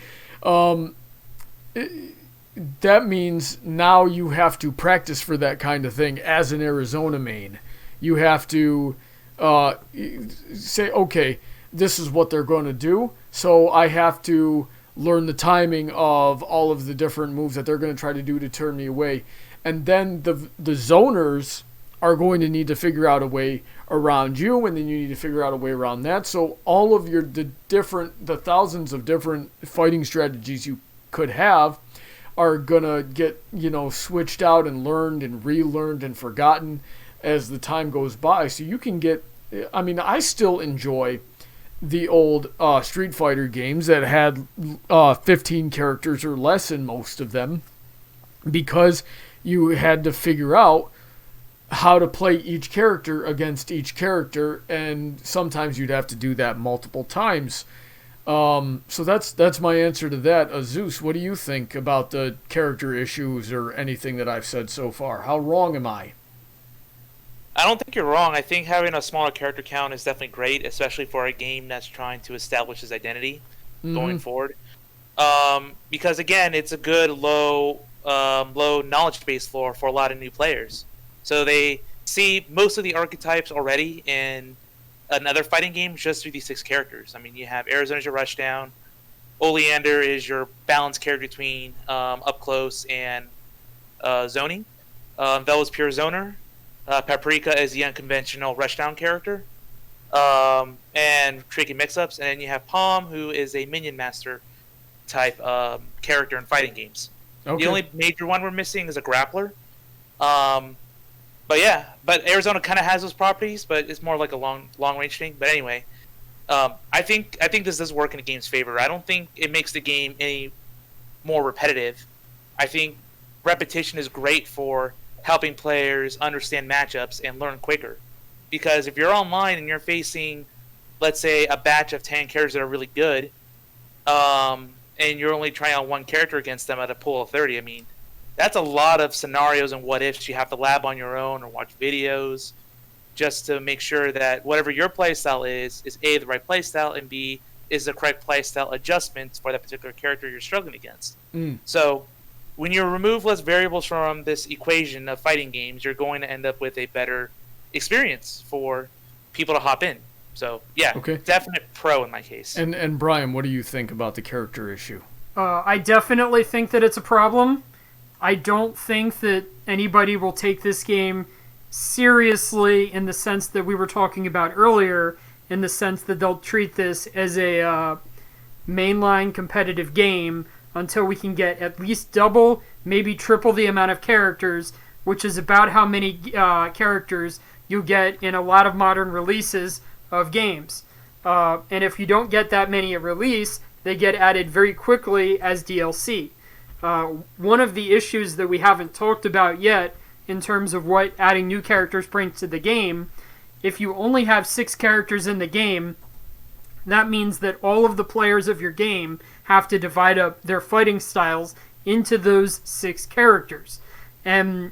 That means now you have to practice for that kind of thing as an Arizona main. You have to say, okay, this is what they're going to do, so I have to learn the timing of all of the different moves that they're going to try to do to turn me away. And then the zoners are going to need to figure out a way around you, and then you need to figure out a way around that. So all of the thousands of different fighting strategies you could have are gonna get, switched out and learned and relearned and forgotten as the time goes by. So you can get, I still enjoy the old Street Fighter games that had 15 characters or less in most of them, because you had to figure out how to play each character against each character, and sometimes you'd have to do that multiple times. So that's my answer to that. Zeus, what do you think about the character issues or anything that I've said so far? How wrong am I? I don't think you're wrong. I think having a smaller character count is definitely great, especially for a game that's trying to establish its identity going forward. Because again, it's a good low knowledge-based lore for a lot of new players. So they see most of the archetypes already in another fighting game just through these 6 characters. You have Arizona as your rushdown, Oleander is your balanced character between up close and zoning, Velvet's pure zoner, Paprika is the unconventional rushdown character, and tricky mix-ups, and then you have Palm, who is a minion master type character in fighting games. Okay. The only major one we're missing is a grappler. But Arizona kind of has those properties, but it's more like a long range thing. But anyway, I think this does work in the game's favor. I don't think it makes the game any more repetitive. I think repetition is great for helping players understand matchups and learn quicker. Because if you're online and you're facing, let's say, a batch of 10 characters that are really good, and you're only trying out one character against them at a pool of 30, that's a lot of scenarios and what ifs you have to lab on your own or watch videos just to make sure that whatever your playstyle is A, the right playstyle, and B, is the correct playstyle adjustments for that particular character you're struggling against. So when you remove less variables from this equation of fighting games, you're going to end up with a better experience for people to hop in. So, yeah, definite pro in my case. And Bryan, what do you think about the character issue? I definitely think that it's a problem. I don't think that anybody will take this game seriously in the sense that we were talking about earlier, in the sense that they'll treat this as a mainline competitive game until we can get at least double, maybe triple the amount of characters, which is about how many characters you get in a lot of modern releases of games. And if you don't get that many at release, they get added very quickly as DLC. One of the issues that we haven't talked about yet in terms of what adding new characters brings to the game, if you only have 6 characters in the game, that means that all of the players of your game have to divide up their fighting styles into those 6 characters. And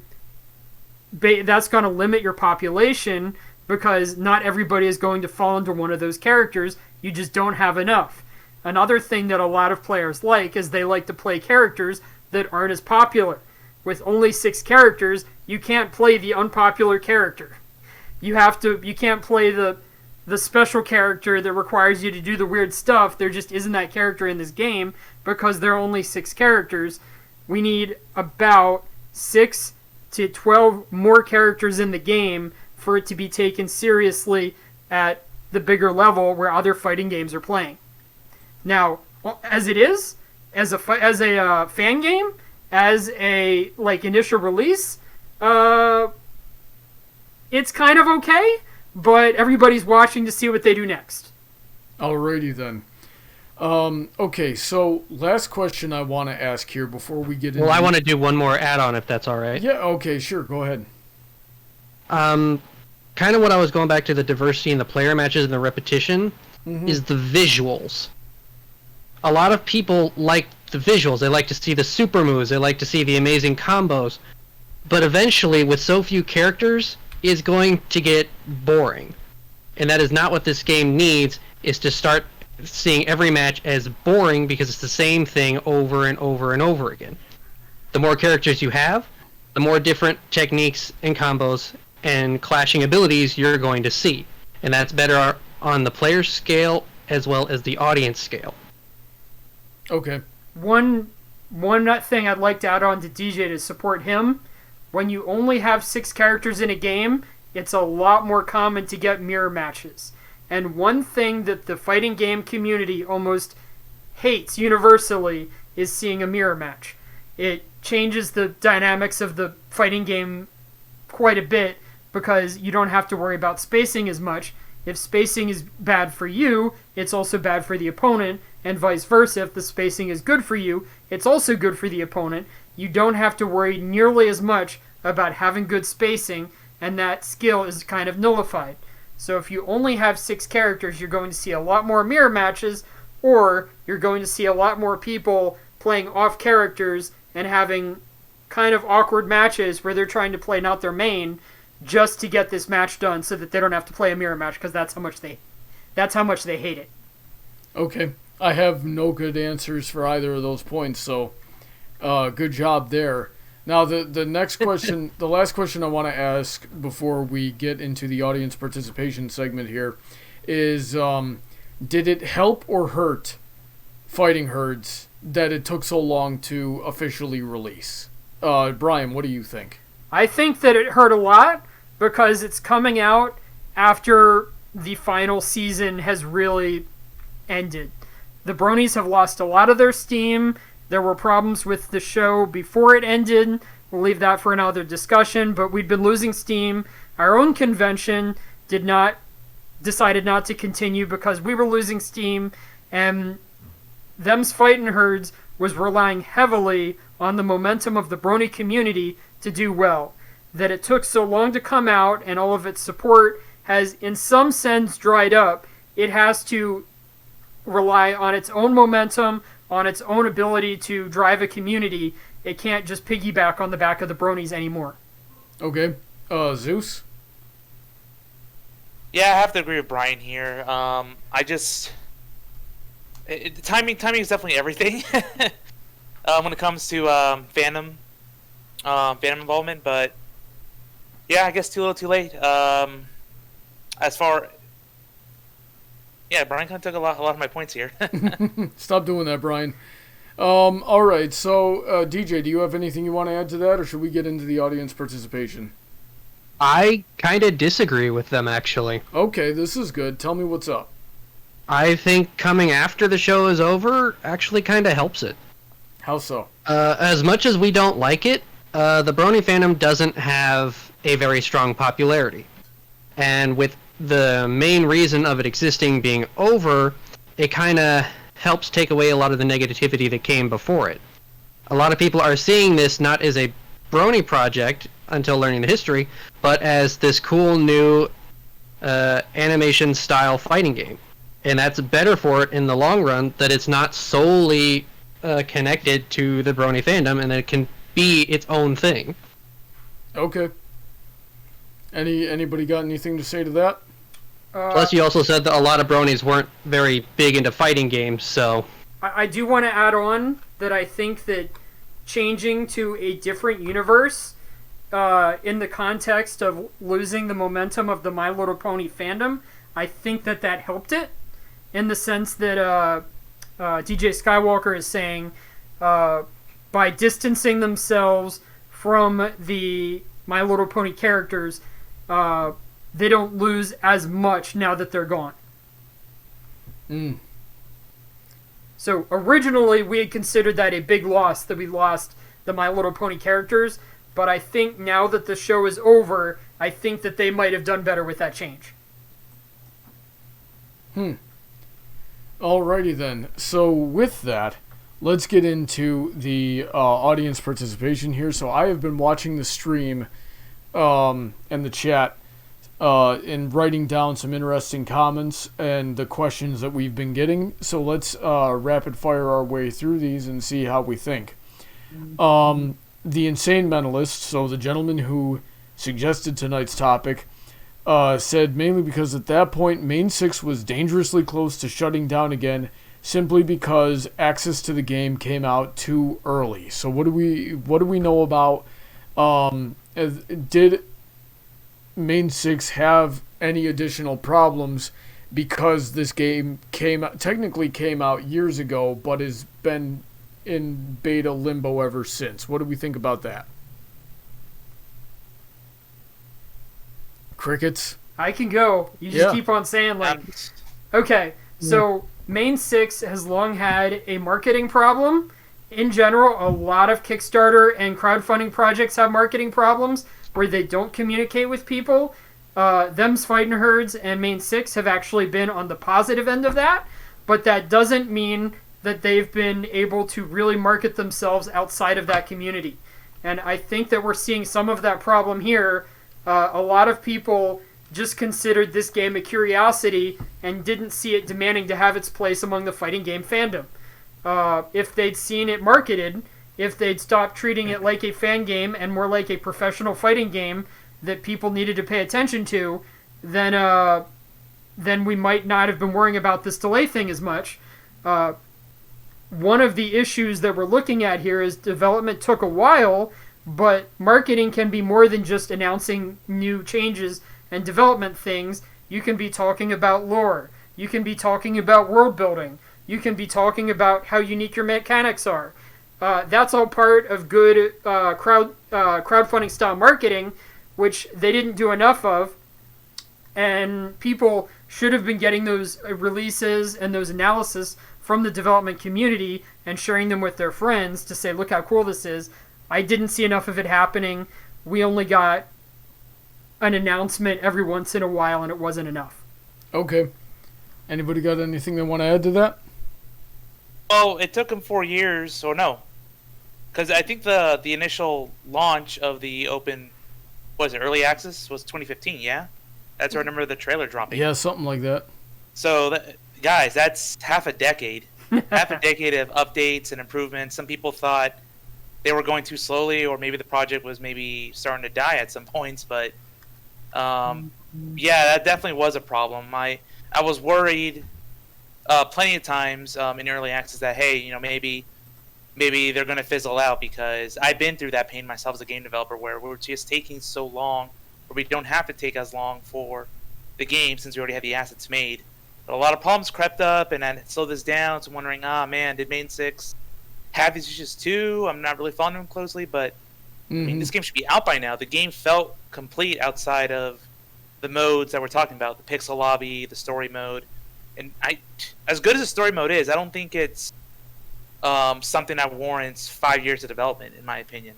that's going to limit your population because not everybody is going to fall into one of those characters. You just don't have enough. Another thing that a lot of players like is they like to play characters that aren't as popular. with only 6 characters, you can't play the unpopular character. You can't play the special character that requires you to do the weird stuff. There just isn't that character in this game because there are only 6 characters. We need about 6 to 12 more characters in the game for it to be taken seriously at the bigger level where other fighting games are playing. Now, as it is, as a fan game, as a initial release, it's kind of okay, but everybody's watching to see what they do next. Alrighty then. Okay, so last question I want to ask here before we get into... Well, I want to do one more add-on if that's all right. Yeah, okay, sure, go ahead. Kind of what I was going back to, the diversity in the player matches and the repetition, is the visuals. A lot of people like the visuals. They like to see the super moves. They like to see the amazing combos. But eventually, with so few characters, it's going to get boring. And that is not what this game needs, is to start seeing every match as boring because it's the same thing over and over and over again. The more characters you have, the more different techniques and combos and clashing abilities you're going to see. And that's better on the player scale as well as the audience scale. Okay. One thing I'd like to add on to DJ to support him, when you only have 6 characters in a game, it's a lot more common to get mirror matches. And one thing that the fighting game community almost hates universally is seeing a mirror match. It changes the dynamics of the fighting game quite a bit because you don't have to worry about spacing as much. If spacing is bad for you, it's also bad for the opponent, and vice versa. If the spacing is good for you, it's also good for the opponent. You don't have to worry nearly as much about having good spacing, and that skill is kind of nullified. So if you only have 6 characters, you're going to see a lot more mirror matches, or you're going to see a lot more people playing off characters and having kind of awkward matches where they're trying to play not their main just to get this match done so that they don't have to play a mirror match, because that's how much they hate it. Okay. I have no good answers for either of those points, so good job there. Now, the next question, the last question I want to ask before we get into the audience participation segment here is, did it help or hurt Fighting Herds that it took so long to officially release? Bryan, what do you think? I think that it hurt a lot because it's coming out after the final season has really ended. The Bronies have lost a lot of their steam. There were problems with the show before it ended. We'll leave that for another discussion, but we'd been losing steam. Our own convention decided not to continue because we were losing steam, and them's Fightin' Herds was relying heavily on the momentum of the Brony community to do well. That it took so long to come out and all of its support has in some sense dried up. It has to rely on its own momentum, on its own ability to drive a community. It can't just piggyback on the back of the Bronies anymore. Okay. Zeus? Yeah, I have to agree with Bryan here. Timing is definitely everything when it comes to fandom involvement. But yeah, I guess too little, too late. Bryan kind of took a lot of my points here. Stop doing that, Bryan. All right, so DJ, do you have anything you want to add to that, or should we get into the audience participation? I kind of disagree with them, actually. Okay, this is good. Tell me what's up. I think coming after the show is over actually kind of helps it. How so? As much as we don't like it, the Brony fandom doesn't have a very strong popularity. And with the main reason of it existing being over, it kind of helps take away a lot of the negativity that came before it. A lot of people are seeing this not as a Brony project until learning the history, but as this cool new animation style fighting game. And that's better for it in the long run, that it's not solely connected to the Brony fandom, and that it can be its own thing. Okay. Anybody got anything to say to that? Plus, you also said that a lot of Bronies weren't very big into fighting games, so... I do want to add on that I think that changing to a different universe in the context of losing the momentum of the My Little Pony fandom, I think that helped it, in the sense that DJ Skywalker is saying by distancing themselves from the My Little Pony characters, they don't lose as much now that they're gone. So originally we had considered that a big loss, that we lost the My Little Pony characters, but I think now that the show is over, I think that they might have done better with that change. Alrighty then. So with that, let's get into the audience participation here. So I have been watching the stream and the chat and writing down some interesting comments and the questions that we've been getting. So let's rapid fire our way through these and see how we think. The Insane Mentalist, so the gentleman who suggested tonight's topic, said mainly because at that point Main 6 was dangerously close to shutting down again, simply because access to the game came out too early. So what do we know about did Main 6 have any additional problems because this game technically came out years ago but has been in beta limbo ever since? What do we think about that? Crickets? I can go. You just keep on saying, like... Okay, so Main 6 has long had a marketing problem. In general, a lot of Kickstarter and crowdfunding projects have marketing problems where they don't communicate with people. Them's Fighting Herds and Main 6 have actually been on the positive end of that, but that doesn't mean that they've been able to really market themselves outside of that community. And I think that we're seeing some of that problem here. A lot of people just considered this game a curiosity and didn't see it demanding to have its place among the fighting game fandom. If they'd seen it marketed, if they'd stopped treating it like a fan game and more like a professional fighting game that people needed to pay attention to, then we might not have been worrying about this delay thing as much. One of the issues that we're looking at here is development took a while, but marketing can be more than just announcing new changes and development things. You can be talking about lore. You can be talking about world building. You can be talking about how unique your mechanics are. That's all part of good crowdfunding style marketing, which they didn't do enough of. And people should have been getting those releases and those analysis from the development community and sharing them with their friends to say, look how cool this is. I didn't see enough of it happening. We only got an announcement every once in a while, and it wasn't enough. Okay. Anybody got anything they want to add to that? Well, it took them 4 years, or no. Because I think the initial launch of the open, early access was 2015, yeah? That's where I remember the trailer dropping. Yeah, something like that. So, guys, that's half a decade. Half a decade of updates and improvements. Some people thought they were going too slowly, or maybe the project was maybe starting to die at some points. But yeah, that definitely was a problem. I was worried plenty of times in early access that, hey, maybe they're going to fizzle out, because I've been through that pain myself as a game developer, where we're just taking so long, or we don't have to take as long for the game since we already have the assets made. But a lot of problems crept up, and then it slowed this down. So I'm wondering, man, did Main 6 have these issues too? I'm not really following them closely, but I mean, this game should be out by now. The game felt complete outside of the modes that we're talking about, the pixel lobby, the story mode. And as good as the story mode is, I don't think it's something that warrants 5 years of development, in my opinion.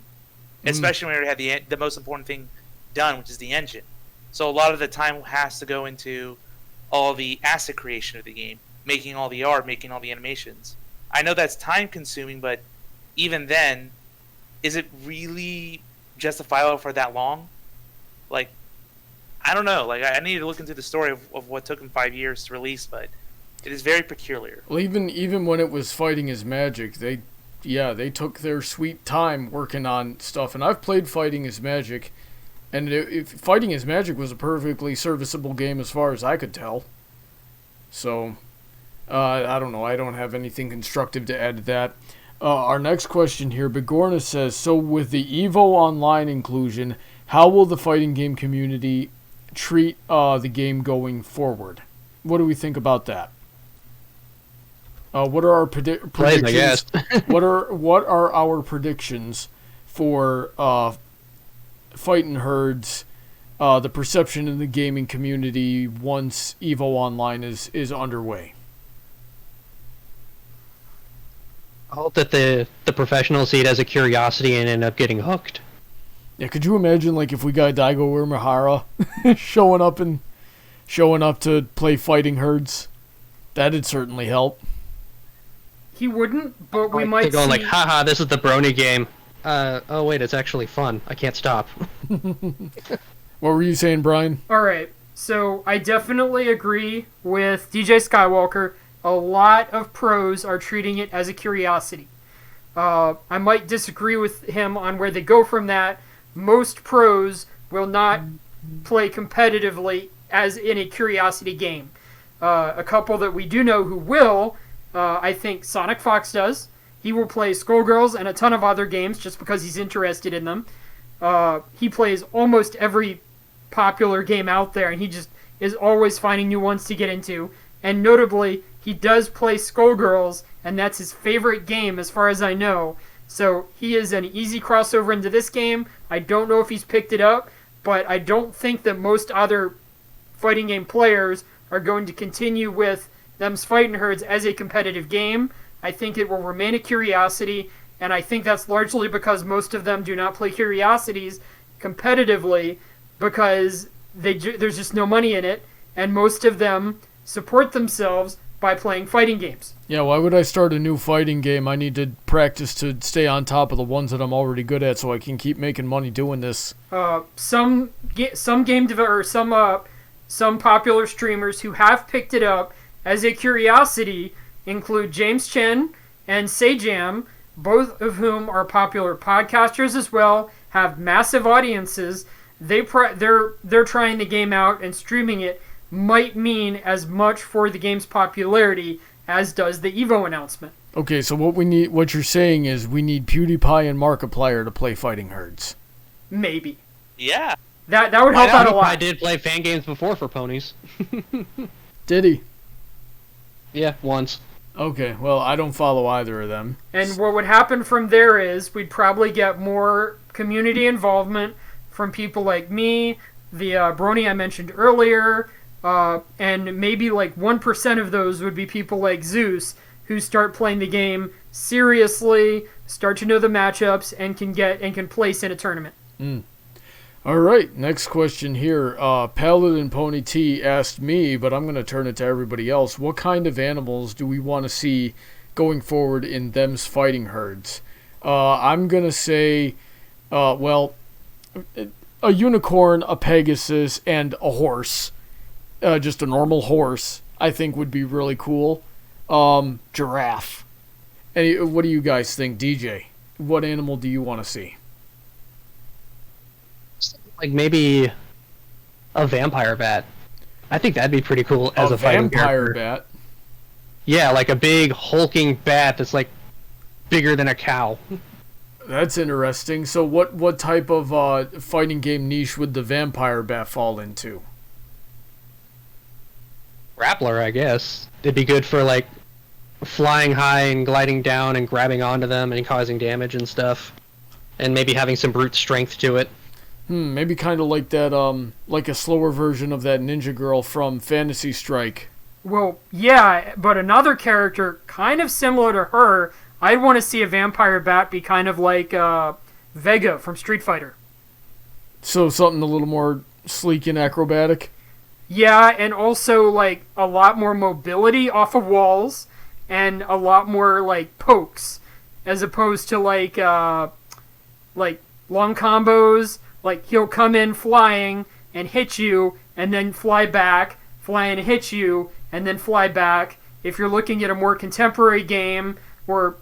Especially when we already had the most important thing done, which is the engine. So a lot of the time has to go into all the asset creation of the game, making all the art, making all the animations. I know that's time consuming, but even then, is it really justifiable for that long? Like, I don't know. Like, I need to look into the story of what took them 5 years to release, but it is very peculiar. Well, even when it was Fighting is Magic, they took their sweet time working on stuff. And I've played Fighting is Magic, and Fighting is Magic was a perfectly serviceable game as far as I could tell. So, I don't know. I don't have anything constructive to add to that. Our next question here, Bigorna says, so with the EVO Online inclusion, how will the fighting game community treat the game going forward? What do we think about that? What are our predictions? I guess. what are our predictions for fighting herds? The perception in the gaming community once EVO Online is underway. I hope that the professionals see it as a curiosity and end up getting hooked. Yeah, could you imagine like if we got Daigo Uemurara showing up to play fighting herds? That'd certainly help. He wouldn't, but we might going see... like, haha, this is the Brony game. Oh wait, it's actually fun. I can't stop. What were you saying, Bryan? Alright, so I definitely agree with DJ Skywalker. A lot of pros are treating it as a curiosity. I might disagree with him on where they go from that. Most pros will not play competitively as in a curiosity game. A couple that we do know who will, I think Sonic Fox does. He will play Skullgirls and a ton of other games just because he's interested in them. He plays almost every popular game out there, and he just is always finding new ones to get into. And notably, he does play Skullgirls, and that's his favorite game as far as I know. So he is an easy crossover into this game. I don't know if he's picked it up, but I don't think that most other fighting game players are going to continue with them's Fighting Herds as a competitive game. I think it will remain a curiosity, and I think that's largely because most of them do not play curiosities competitively because there's just no money in it, and most of them support themselves by playing fighting games. Yeah, why would I start a new fighting game? I need to practice to stay on top of the ones that I'm already good at so I can keep making money doing this. Some popular streamers who have picked it up as a curiosity include James Chen and Sejam, both of whom are popular podcasters as well, have massive audiences. They're trying the game out, and streaming it might mean as much for the game's popularity as does the EVO announcement. Okay, so what you're saying is we need PewDiePie and Markiplier to play Fighting Herds. Maybe. Yeah. That would help out a lot. I did play fan games before for ponies. Did he? Yeah, once. Okay, well, I don't follow either of them. And what would happen from there is we'd probably get more community involvement from people like me, the Brony I mentioned earlier, and maybe like 1% of those would be people like Zeus who start playing the game seriously, start to know the matchups, and can place in a tournament. All right, next question here. Paladin Pony T asked me, but I'm going to turn it to everybody else. What kind of animals do we want to see going forward in them's Fighting Herds? I'm going to say, a unicorn, a Pegasus, and a horse. Just a normal horse, I think would be really cool. Giraffe. What do you guys think, DJ? What animal do you want to see? Like maybe a vampire bat. I think that'd be pretty cool as a fighting vampire character. bat? Yeah, like a big hulking bat that's like bigger than a cow. That's interesting. So what type of fighting game niche would the vampire bat fall into? Grappler, I guess. It'd be good for like flying high and gliding down and grabbing onto them and causing damage and stuff. And maybe having some brute strength to it. Maybe kind of like that, like a slower version of that ninja girl from Fantasy Strike. Well, yeah, but another character kind of similar to her, I'd want to see a vampire bat be kind of like Vega from Street Fighter. So something a little more sleek and acrobatic? Yeah, and also like a lot more mobility off of walls and a lot more like pokes as opposed to like long combos. Like, he'll come in flying and hit you, and then fly back, fly and hit you, and then fly back. If you're looking at a more contemporary game, or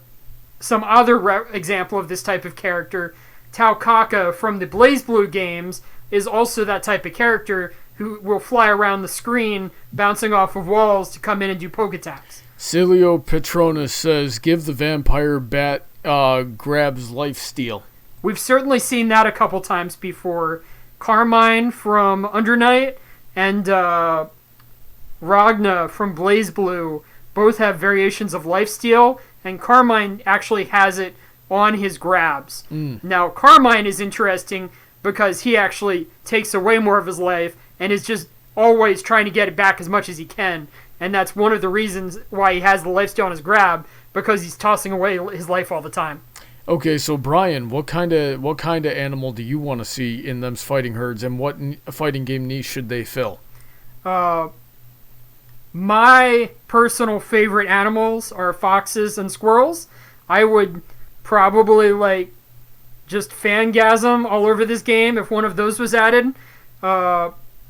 some other example of this type of character, Tao Kaka from the BlazBlue games is also that type of character who will fly around the screen, bouncing off of walls to come in and do poke attacks. Cilio Petronas says, give the vampire bat grabs lifesteal. We've certainly seen that a couple times before. Carmine from Undernight and Ragna from Blaze Blue both have variations of lifesteal, and Carmine actually has it on his grabs. Now, Carmine is interesting because he actually takes away more of his life and is just always trying to get it back as much as he can, and that's one of the reasons why he has the lifesteal on his grab, because he's tossing away his life all the time. Okay, so Bryan, what kind of animal do you want to see in them's fighting herds, and what fighting game niche should they fill? My personal favorite animals are foxes and squirrels. I would probably just fangasm all over this game if one of those was added.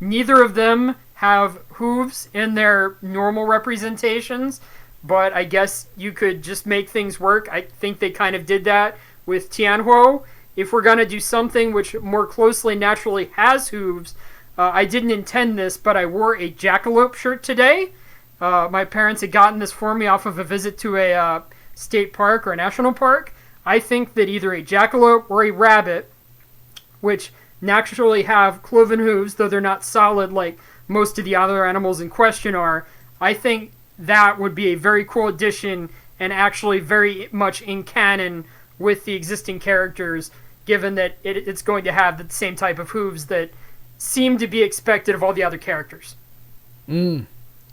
Neither of them have hooves in their normal representations, but I guess you could just make things work. I think they kind of did that with Tianhuo. If we're going to do something which more closely naturally has hooves, I didn't intend this, but I wore a jackalope shirt today. My parents had gotten this for me off of a visit to a state park or a national park. I think that either a jackalope or a rabbit, which naturally have cloven hooves, though they're not solid like most of the other animals in question are, I think that would be a very cool addition and actually very much in canon with the existing characters, given that it's going to have the same type of hooves that seem to be expected of all the other characters.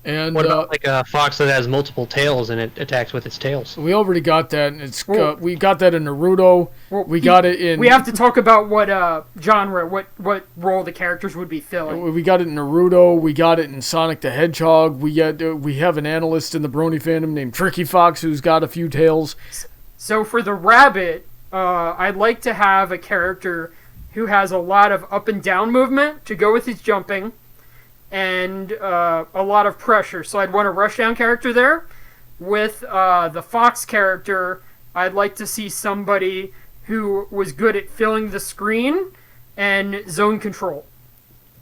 And what about a fox that has multiple tails and it attacks with its tails? We already got that. And we got that in Naruto. We got it in. We have to talk about what genre, what role the characters would be filling. We got it in Naruto. We got it in Sonic the Hedgehog. We have an analyst in the Brony fandom named Tricky Fox who's got a few tails. So for the rabbit, I'd like to have a character who has a lot of up and down movement to go with his jumping, and a lot of pressure. So I'd want a rushdown character there. With the fox character, I'd like to see somebody who was good at filling the screen and zone control.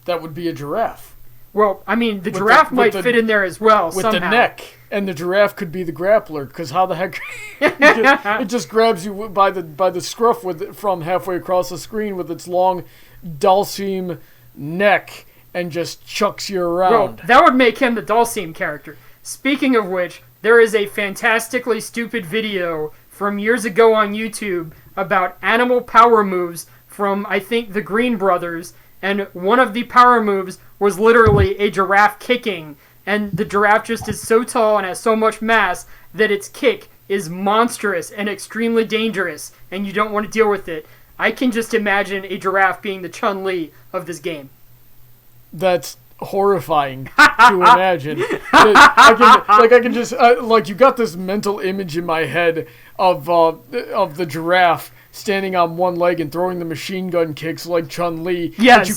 That would be a giraffe. Well, I mean, the giraffe might fit in there as well with somehow. the neck. And the giraffe could be the grappler, because how the heck it just grabs you by the scruff from halfway across the screen with its long Dalsim neck and just chucks you around. Well, that would make him the Dalsim character. Speaking of which, there is a fantastically stupid video from years ago on YouTube about animal power moves from, I think, the Green Brothers, and one of the power moves was literally a giraffe kicking, and the giraffe just is so tall and has so much mass that its kick is monstrous and extremely dangerous, and you don't want to deal with it. I can just imagine a giraffe being the Chun-Li of this game. That's horrifying to imagine. I can just you got this mental image in my head of the giraffe standing on one leg and throwing the machine gun kicks like Chun-Li. Yes. But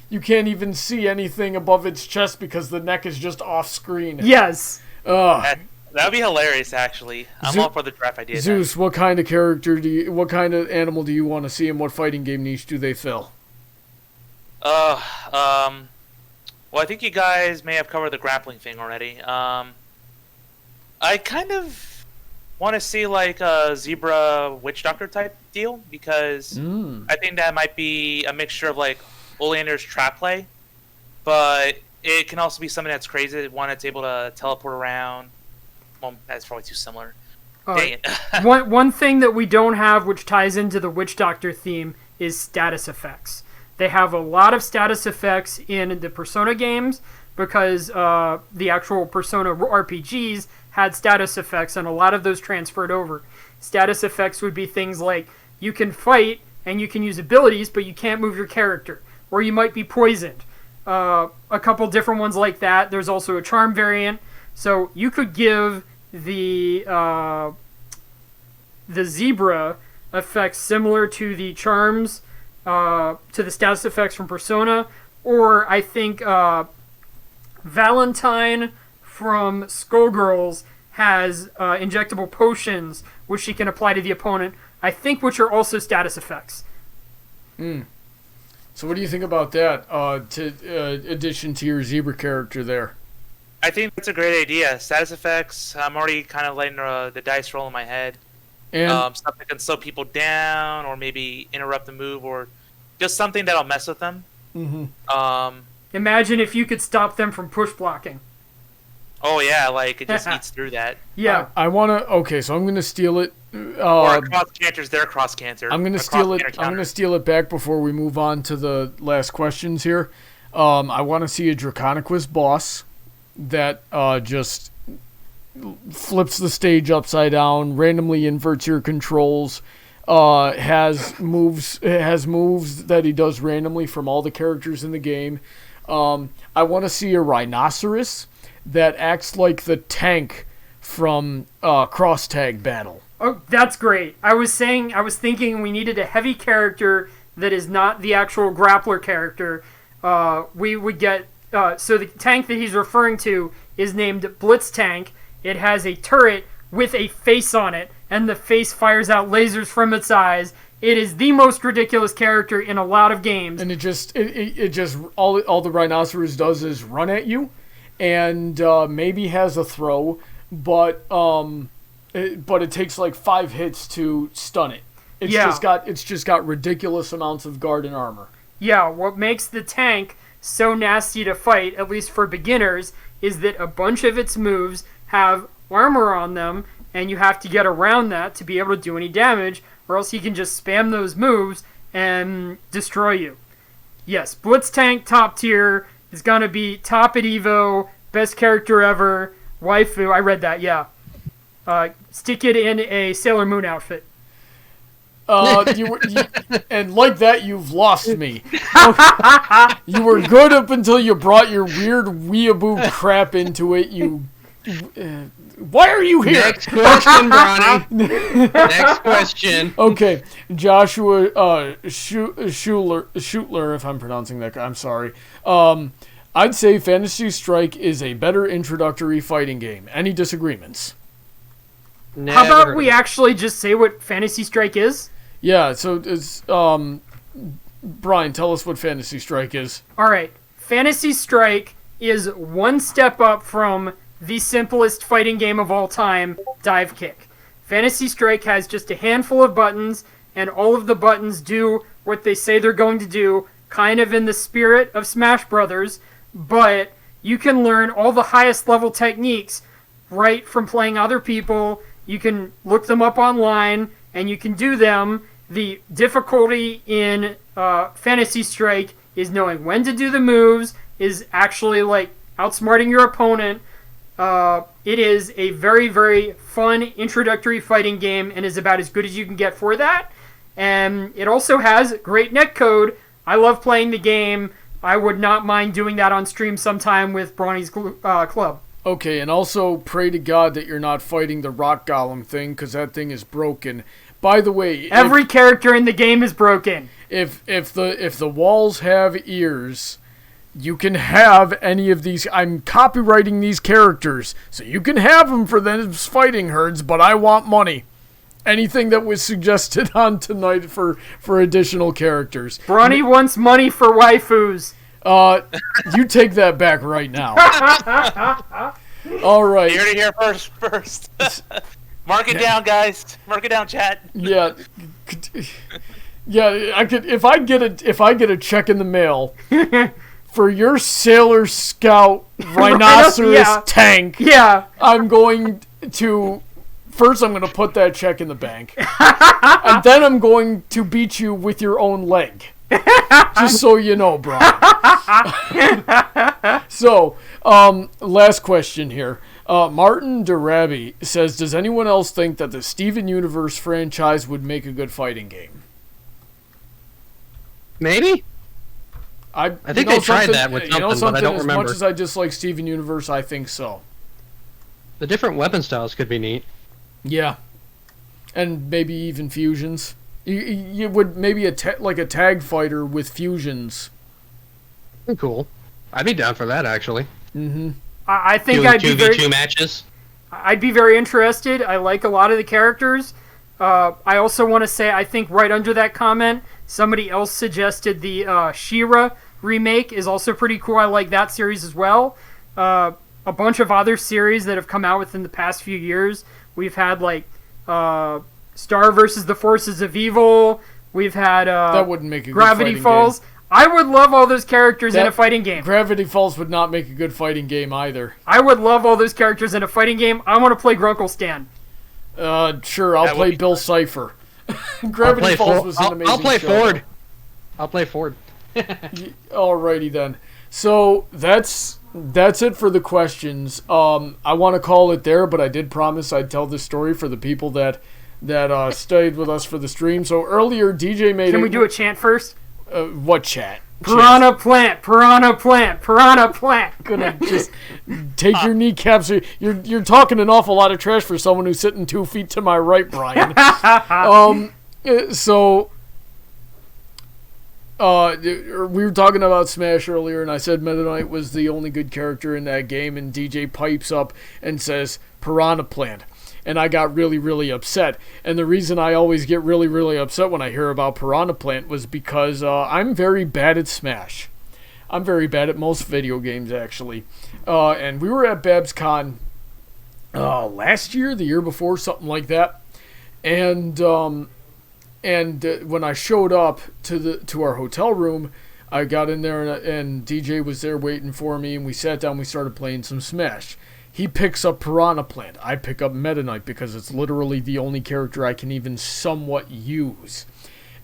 you can't even see anything above its chest because the neck is just off screen. Yes. That would be hilarious, actually. I'm all for the giraffe idea. Zeus, what kind of what kind of animal do you want to see, and what fighting game niche do they fill? Well, I think you guys may have covered the grappling thing already. I kind of want to see a zebra witch doctor type deal, because I think that might be a mixture of Oleander's trap play, but it can also be something that's crazy. One that's able to teleport around. Well, that's probably too similar. Dang it. One thing that we don't have, which ties into the witch doctor theme, is status effects. They have a lot of status effects in the Persona games because the actual Persona RPGs had status effects, and a lot of those transferred over. Status effects would be things like you can fight and you can use abilities, but you can't move your character, or you might be poisoned. A couple different ones like that. There's also a charm variant, so you could give the zebra effects similar to the charms, to the status effects from Persona, or I think Valentine from Skullgirls has injectable potions which she can apply to the opponent, I think, which are also status effects. So what do you think about that addition to your zebra character there? I think that's a great idea. Status effects, I'm already kind of letting the dice roll in my head. And stuff that can slow people down, or maybe interrupt the move, or just something that'll mess with them. Imagine if you could stop them from push blocking. Oh yeah, like it just eats through that. Yeah. I want to. Okay, so I'm going to steal it. Or a cross cancer's their cross cancer. I'm going to steal it. I'm going to steal it back before we move on to the last questions here. I want to see a Draconicus boss that just flips the stage upside down, randomly inverts your controls, has moves that he does randomly from all the characters in the game. I want to see a Rhinoceros that acts like the tank from Cross Tag Battle. Oh, that's great. I was thinking we needed a heavy character that is not the actual grappler character. We would get so the tank that he's referring to is named Blitz Tank. It has a turret with a face on it, and the face fires out lasers from its eyes. It is the most ridiculous character in a lot of games. And it just all the Rhinoceros does is run at you, and maybe has a throw, but it takes like 5 hits to stun it. It's just got ridiculous amounts of guard and armor. Yeah, what makes the tank so nasty to fight, at least for beginners, is that a bunch of its moves have armor on them, and you have to get around that to be able to do any damage, or else he can just spam those moves and destroy you. Yes, Blitz Tank top tier is gonna be top at Evo, best character ever, waifu. I read that, yeah. Stick it in a Sailor Moon outfit. And like that, you've lost me. You were good up until you brought your weird weeaboo crap into it. Why are you here? Next question, Brony. Next question. Okay, Joshua Schutler, if I'm pronouncing that. I'm sorry. I'd say Fantasy Strike is a better introductory fighting game. Any disagreements? Never. How about we actually just say what Fantasy Strike is? Yeah, so it's Bryan, tell us what Fantasy Strike is. Alright, Fantasy Strike is one step up from the simplest fighting game of all time, Dive Kick. Fantasy Strike has just a handful of buttons, and all of the buttons do what they say they're going to do, kind of in the spirit of Smash Brothers, but you can learn all the highest level techniques right from playing other people. You can look them up online, and you can do them. The difficulty in Fantasy Strike is knowing when to do the moves, is actually like outsmarting your opponent. It is a very, very fun introductory fighting game and is about as good as you can get for that. And it also has great netcode. I love playing the game. I would not mind doing that on stream sometime with Brony's club. Okay, and also pray to God that you're not fighting the rock golem thing, because that thing is broken. By the way, every character in the game is broken. If the walls have ears, you can have any of these. I'm copywriting these characters, so you can have them for those fighting herds, but I want money. Anything that was suggested on tonight for additional characters. Brony wants money for waifus. You take that back right now. All right. You heard it here first. Mark it down, guys. Mark it down, chat. Yeah. Yeah, I could if I get a check in the mail for your Sailor Scout Rhinoceros tank. Yeah. I'm going to put that check in the bank. And then I'm going to beat you with your own leg. Just so you know, Bryan. So, last question here. Martin Darabi says, does anyone else think that the Steven Universe franchise would make a good fighting game? Maybe? I think they tried that with something, but I don't remember. As much as I dislike Steven Universe, I think so. The different weapon styles could be neat. Yeah. And maybe even fusions. You would maybe like a tag fighter with fusions. Cool. I'd be down for that, actually. Mm-hmm. I think Doing I'd be 2v2 matches. I'd be very interested. I like a lot of the characters. I also want to say, I think right under that comment, somebody else suggested the She-Ra remake is also pretty cool. I like that series as well. A bunch of other series that have come out within the past few years. We've had like Star versus the Forces of Evil. We've had that wouldn't make a good Gravity fighting Falls. game. I would love all those characters in a fighting game. Gravity Falls would not make a good fighting game either. I would love all those characters in a fighting game. I want to play Grunkle Stan. Sure, I'll play Bill Cipher. Gravity Falls was an amazing I'll play show. Ford. I'll play Ford. Alrighty then. So that's it for the questions. I want to call it there, but I did promise I'd tell this story for the people that stayed with us for the stream. So earlier, DJ made. Can we do a chant first? What chat? Piranha plant, piranha plant, piranha plant. Gonna just take your kneecaps. You're talking an awful lot of trash for someone who's sitting 2 feet to my right, Bryan. We were talking about Smash earlier, and I said Meta Knight was the only good character in that game, and DJ pipes up and says Piranha Plant. And I got really, really upset. And the reason I always get really, really upset when I hear about Piranha Plant was because I'm very bad at Smash. I'm very bad at most video games, actually. And we were at BabsCon last year, the year before, something like that. And when I showed up to our hotel room, I got in there and DJ was there waiting for me, and we sat down, we started playing some Smash. He picks up Piranha Plant. I pick up Meta Knight because it's literally the only character I can even somewhat use.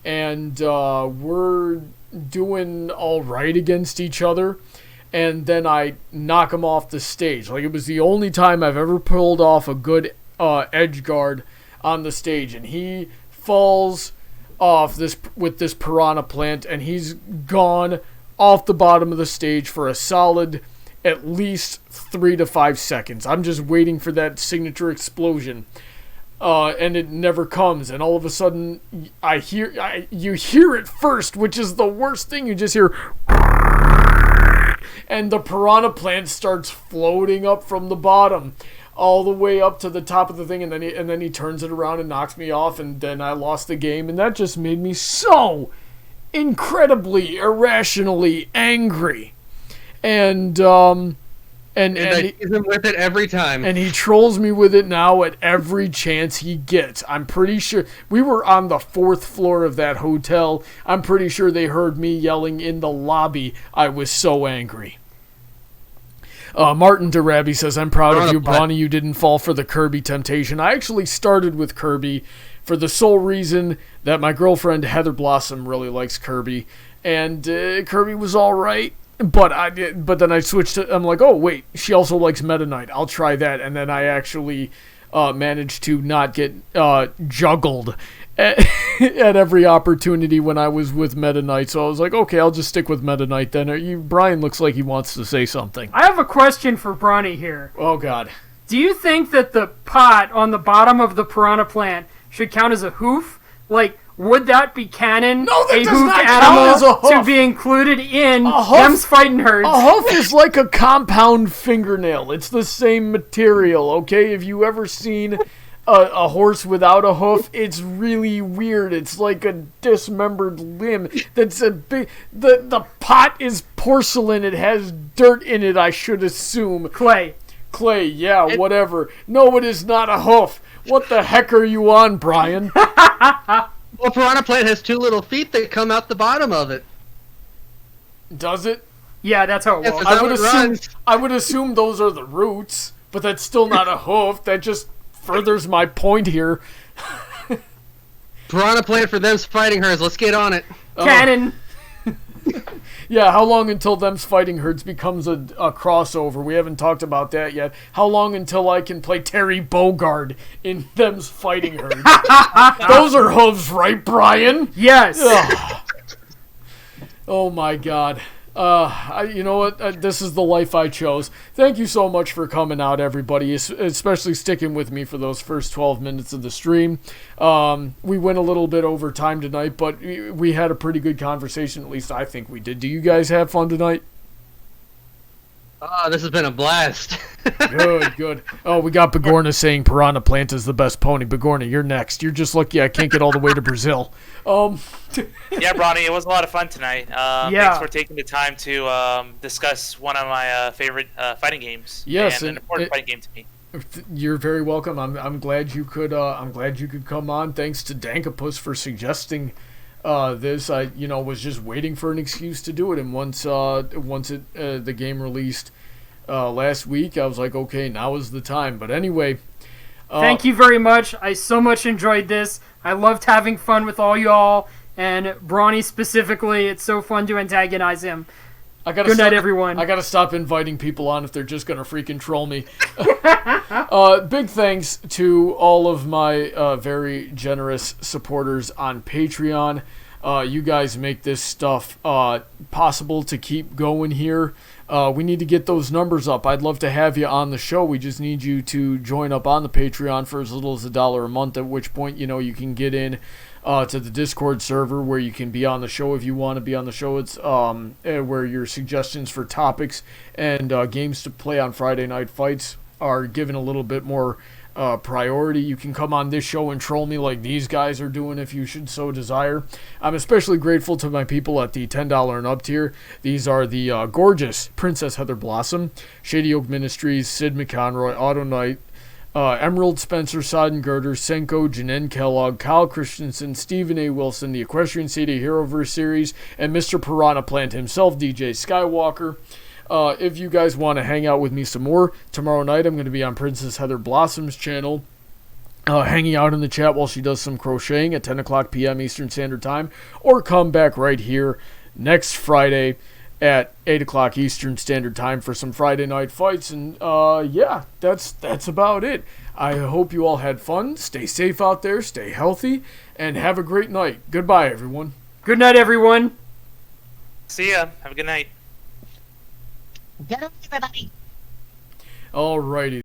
And we're doing all right against each other. And then I knock him off the stage. Like, it was the only time I've ever pulled off a good edge guard on the stage. And he falls off with this Piranha Plant, and he's gone off the bottom of the stage for a solid at least 3 to 5 seconds. I'm just waiting for that signature explosion, and it never comes. And all of a sudden, you hear it first, which is the worst thing. You just hear, and the Piranha Plant starts floating up from the bottom, all the way up to the top of the thing, and then he turns it around and knocks me off, and then I lost the game, and that just made me so incredibly irrationally angry. And I tease him with it every time. And he trolls me with it now at every chance he gets. I'm pretty sure we were on the 4th floor of that hotel. I'm pretty sure they heard me yelling in the lobby. I was so angry. Martin DeRabby says, I'm proud of you, Brony. You didn't fall for the Kirby temptation. I actually started with Kirby for the sole reason that my girlfriend Heather Blossom really likes Kirby. And Kirby was all right. But then I switched to, I'm like, oh, wait, she also likes Meta Knight. I'll try that. And then I actually managed to not get juggled at every opportunity when I was with Meta Knight. So I was like, okay, I'll just stick with Meta Knight then. Bryan looks like he wants to say something. I have a question for Brony here. Oh, God. Do you think that the pot on the bottom of the Piranha Plant should count as a hoof? Like, would that be canon? No, that a does hoofed not animal count as a hoof. to be included in Them's Fighting Herds? A hoof is like a compound fingernail. It's the same material, okay? If you ever seen a horse without a hoof, it's really weird. It's like a dismembered limb. That's a big. The pot is porcelain. It has dirt in it, I should assume. Clay, yeah, whatever. No, it is not a hoof. What the heck are you on, Bryan? Well, Piranha Plant has 2 little feet that come out the bottom of it. Does it? yeah, that's how it Yes, works. I would assume those are the roots, but that's still not a hoof. That just furthers my point here. Piranha Plant for Them's Fighting Herds. Let's get on it. Canon. Yeah, how long until Them's Fighting Herds becomes a crossover? We haven't talked about that yet. How long until I can play Terry Bogard in Them's Fighting Herds? Those are hooves, right, Bryan? Yes. Ugh. Oh my God. You know what? This is the life I chose. Thank you so much for coming out, everybody, especially sticking with me for those first 12 minutes of the stream. We went a little bit over time tonight, but we had a pretty good conversation. At least I think we did. Do you guys have fun tonight? Oh, this has been a blast. Good. Oh, we got Bigorna saying Piranha Plant is the best pony. Bigorna, you're next. You're just lucky I can't get all the way to Brazil. Yeah, Brony, it was a lot of fun tonight. Thanks for taking the time to discuss one of my favorite fighting games. Yes, and an important fighting game to me. You're very welcome. I'm glad you could come on. Thanks to Dankapus for suggesting this. I was just waiting for an excuse to do it, and once the game released last week, I was like, okay, now is the time. But anyway, thank you very much. I so much enjoyed this. I loved having fun with all y'all, and Brony specifically. It's so fun to antagonize him. Good night, everyone. I gotta stop inviting people on if they're just gonna freaking troll me. Big thanks to all of my very generous supporters on Patreon. You guys make this stuff possible to keep going here. We need to get those numbers up. I'd love to have you on the show. We just need you to join up on the Patreon for as little as $1 a month, at which point, you can get in to the Discord server where you can be on the show if you want to be on the show. It's where your suggestions for topics and games to play on Friday Night Fights are given a little bit more priority. You can come on this show and troll me like these guys are doing if you should so desire. I'm especially grateful to my people at the $10 and up tier. These are the gorgeous Princess Heather Blossom, Shady Oak Ministries, Sid McConroy, Autoknight, Emerald, Spencer, Sodden, Girder, Senko, Jennan, Kellogg, Kyle Christensen, Stephen A. Wilson, the Equestrian City Heroverse series, and Mr. Piranha Plant himself, DJ Skywalker. If you guys want to hang out with me some more, tomorrow night I'm going to be on Princess Heather Blossom's channel, hanging out in the chat while she does some crocheting at 10 o'clock p.m. Eastern Standard Time, or come back right here next Friday at 8 o'clock Eastern Standard Time for some Friday Night Fights. And yeah, that's about it. I hope you all had fun. Stay safe out there, stay healthy, and have a great night. Goodbye, everyone. Good night, everyone. See ya. Have a good night. Get up, everybody. Alrighty.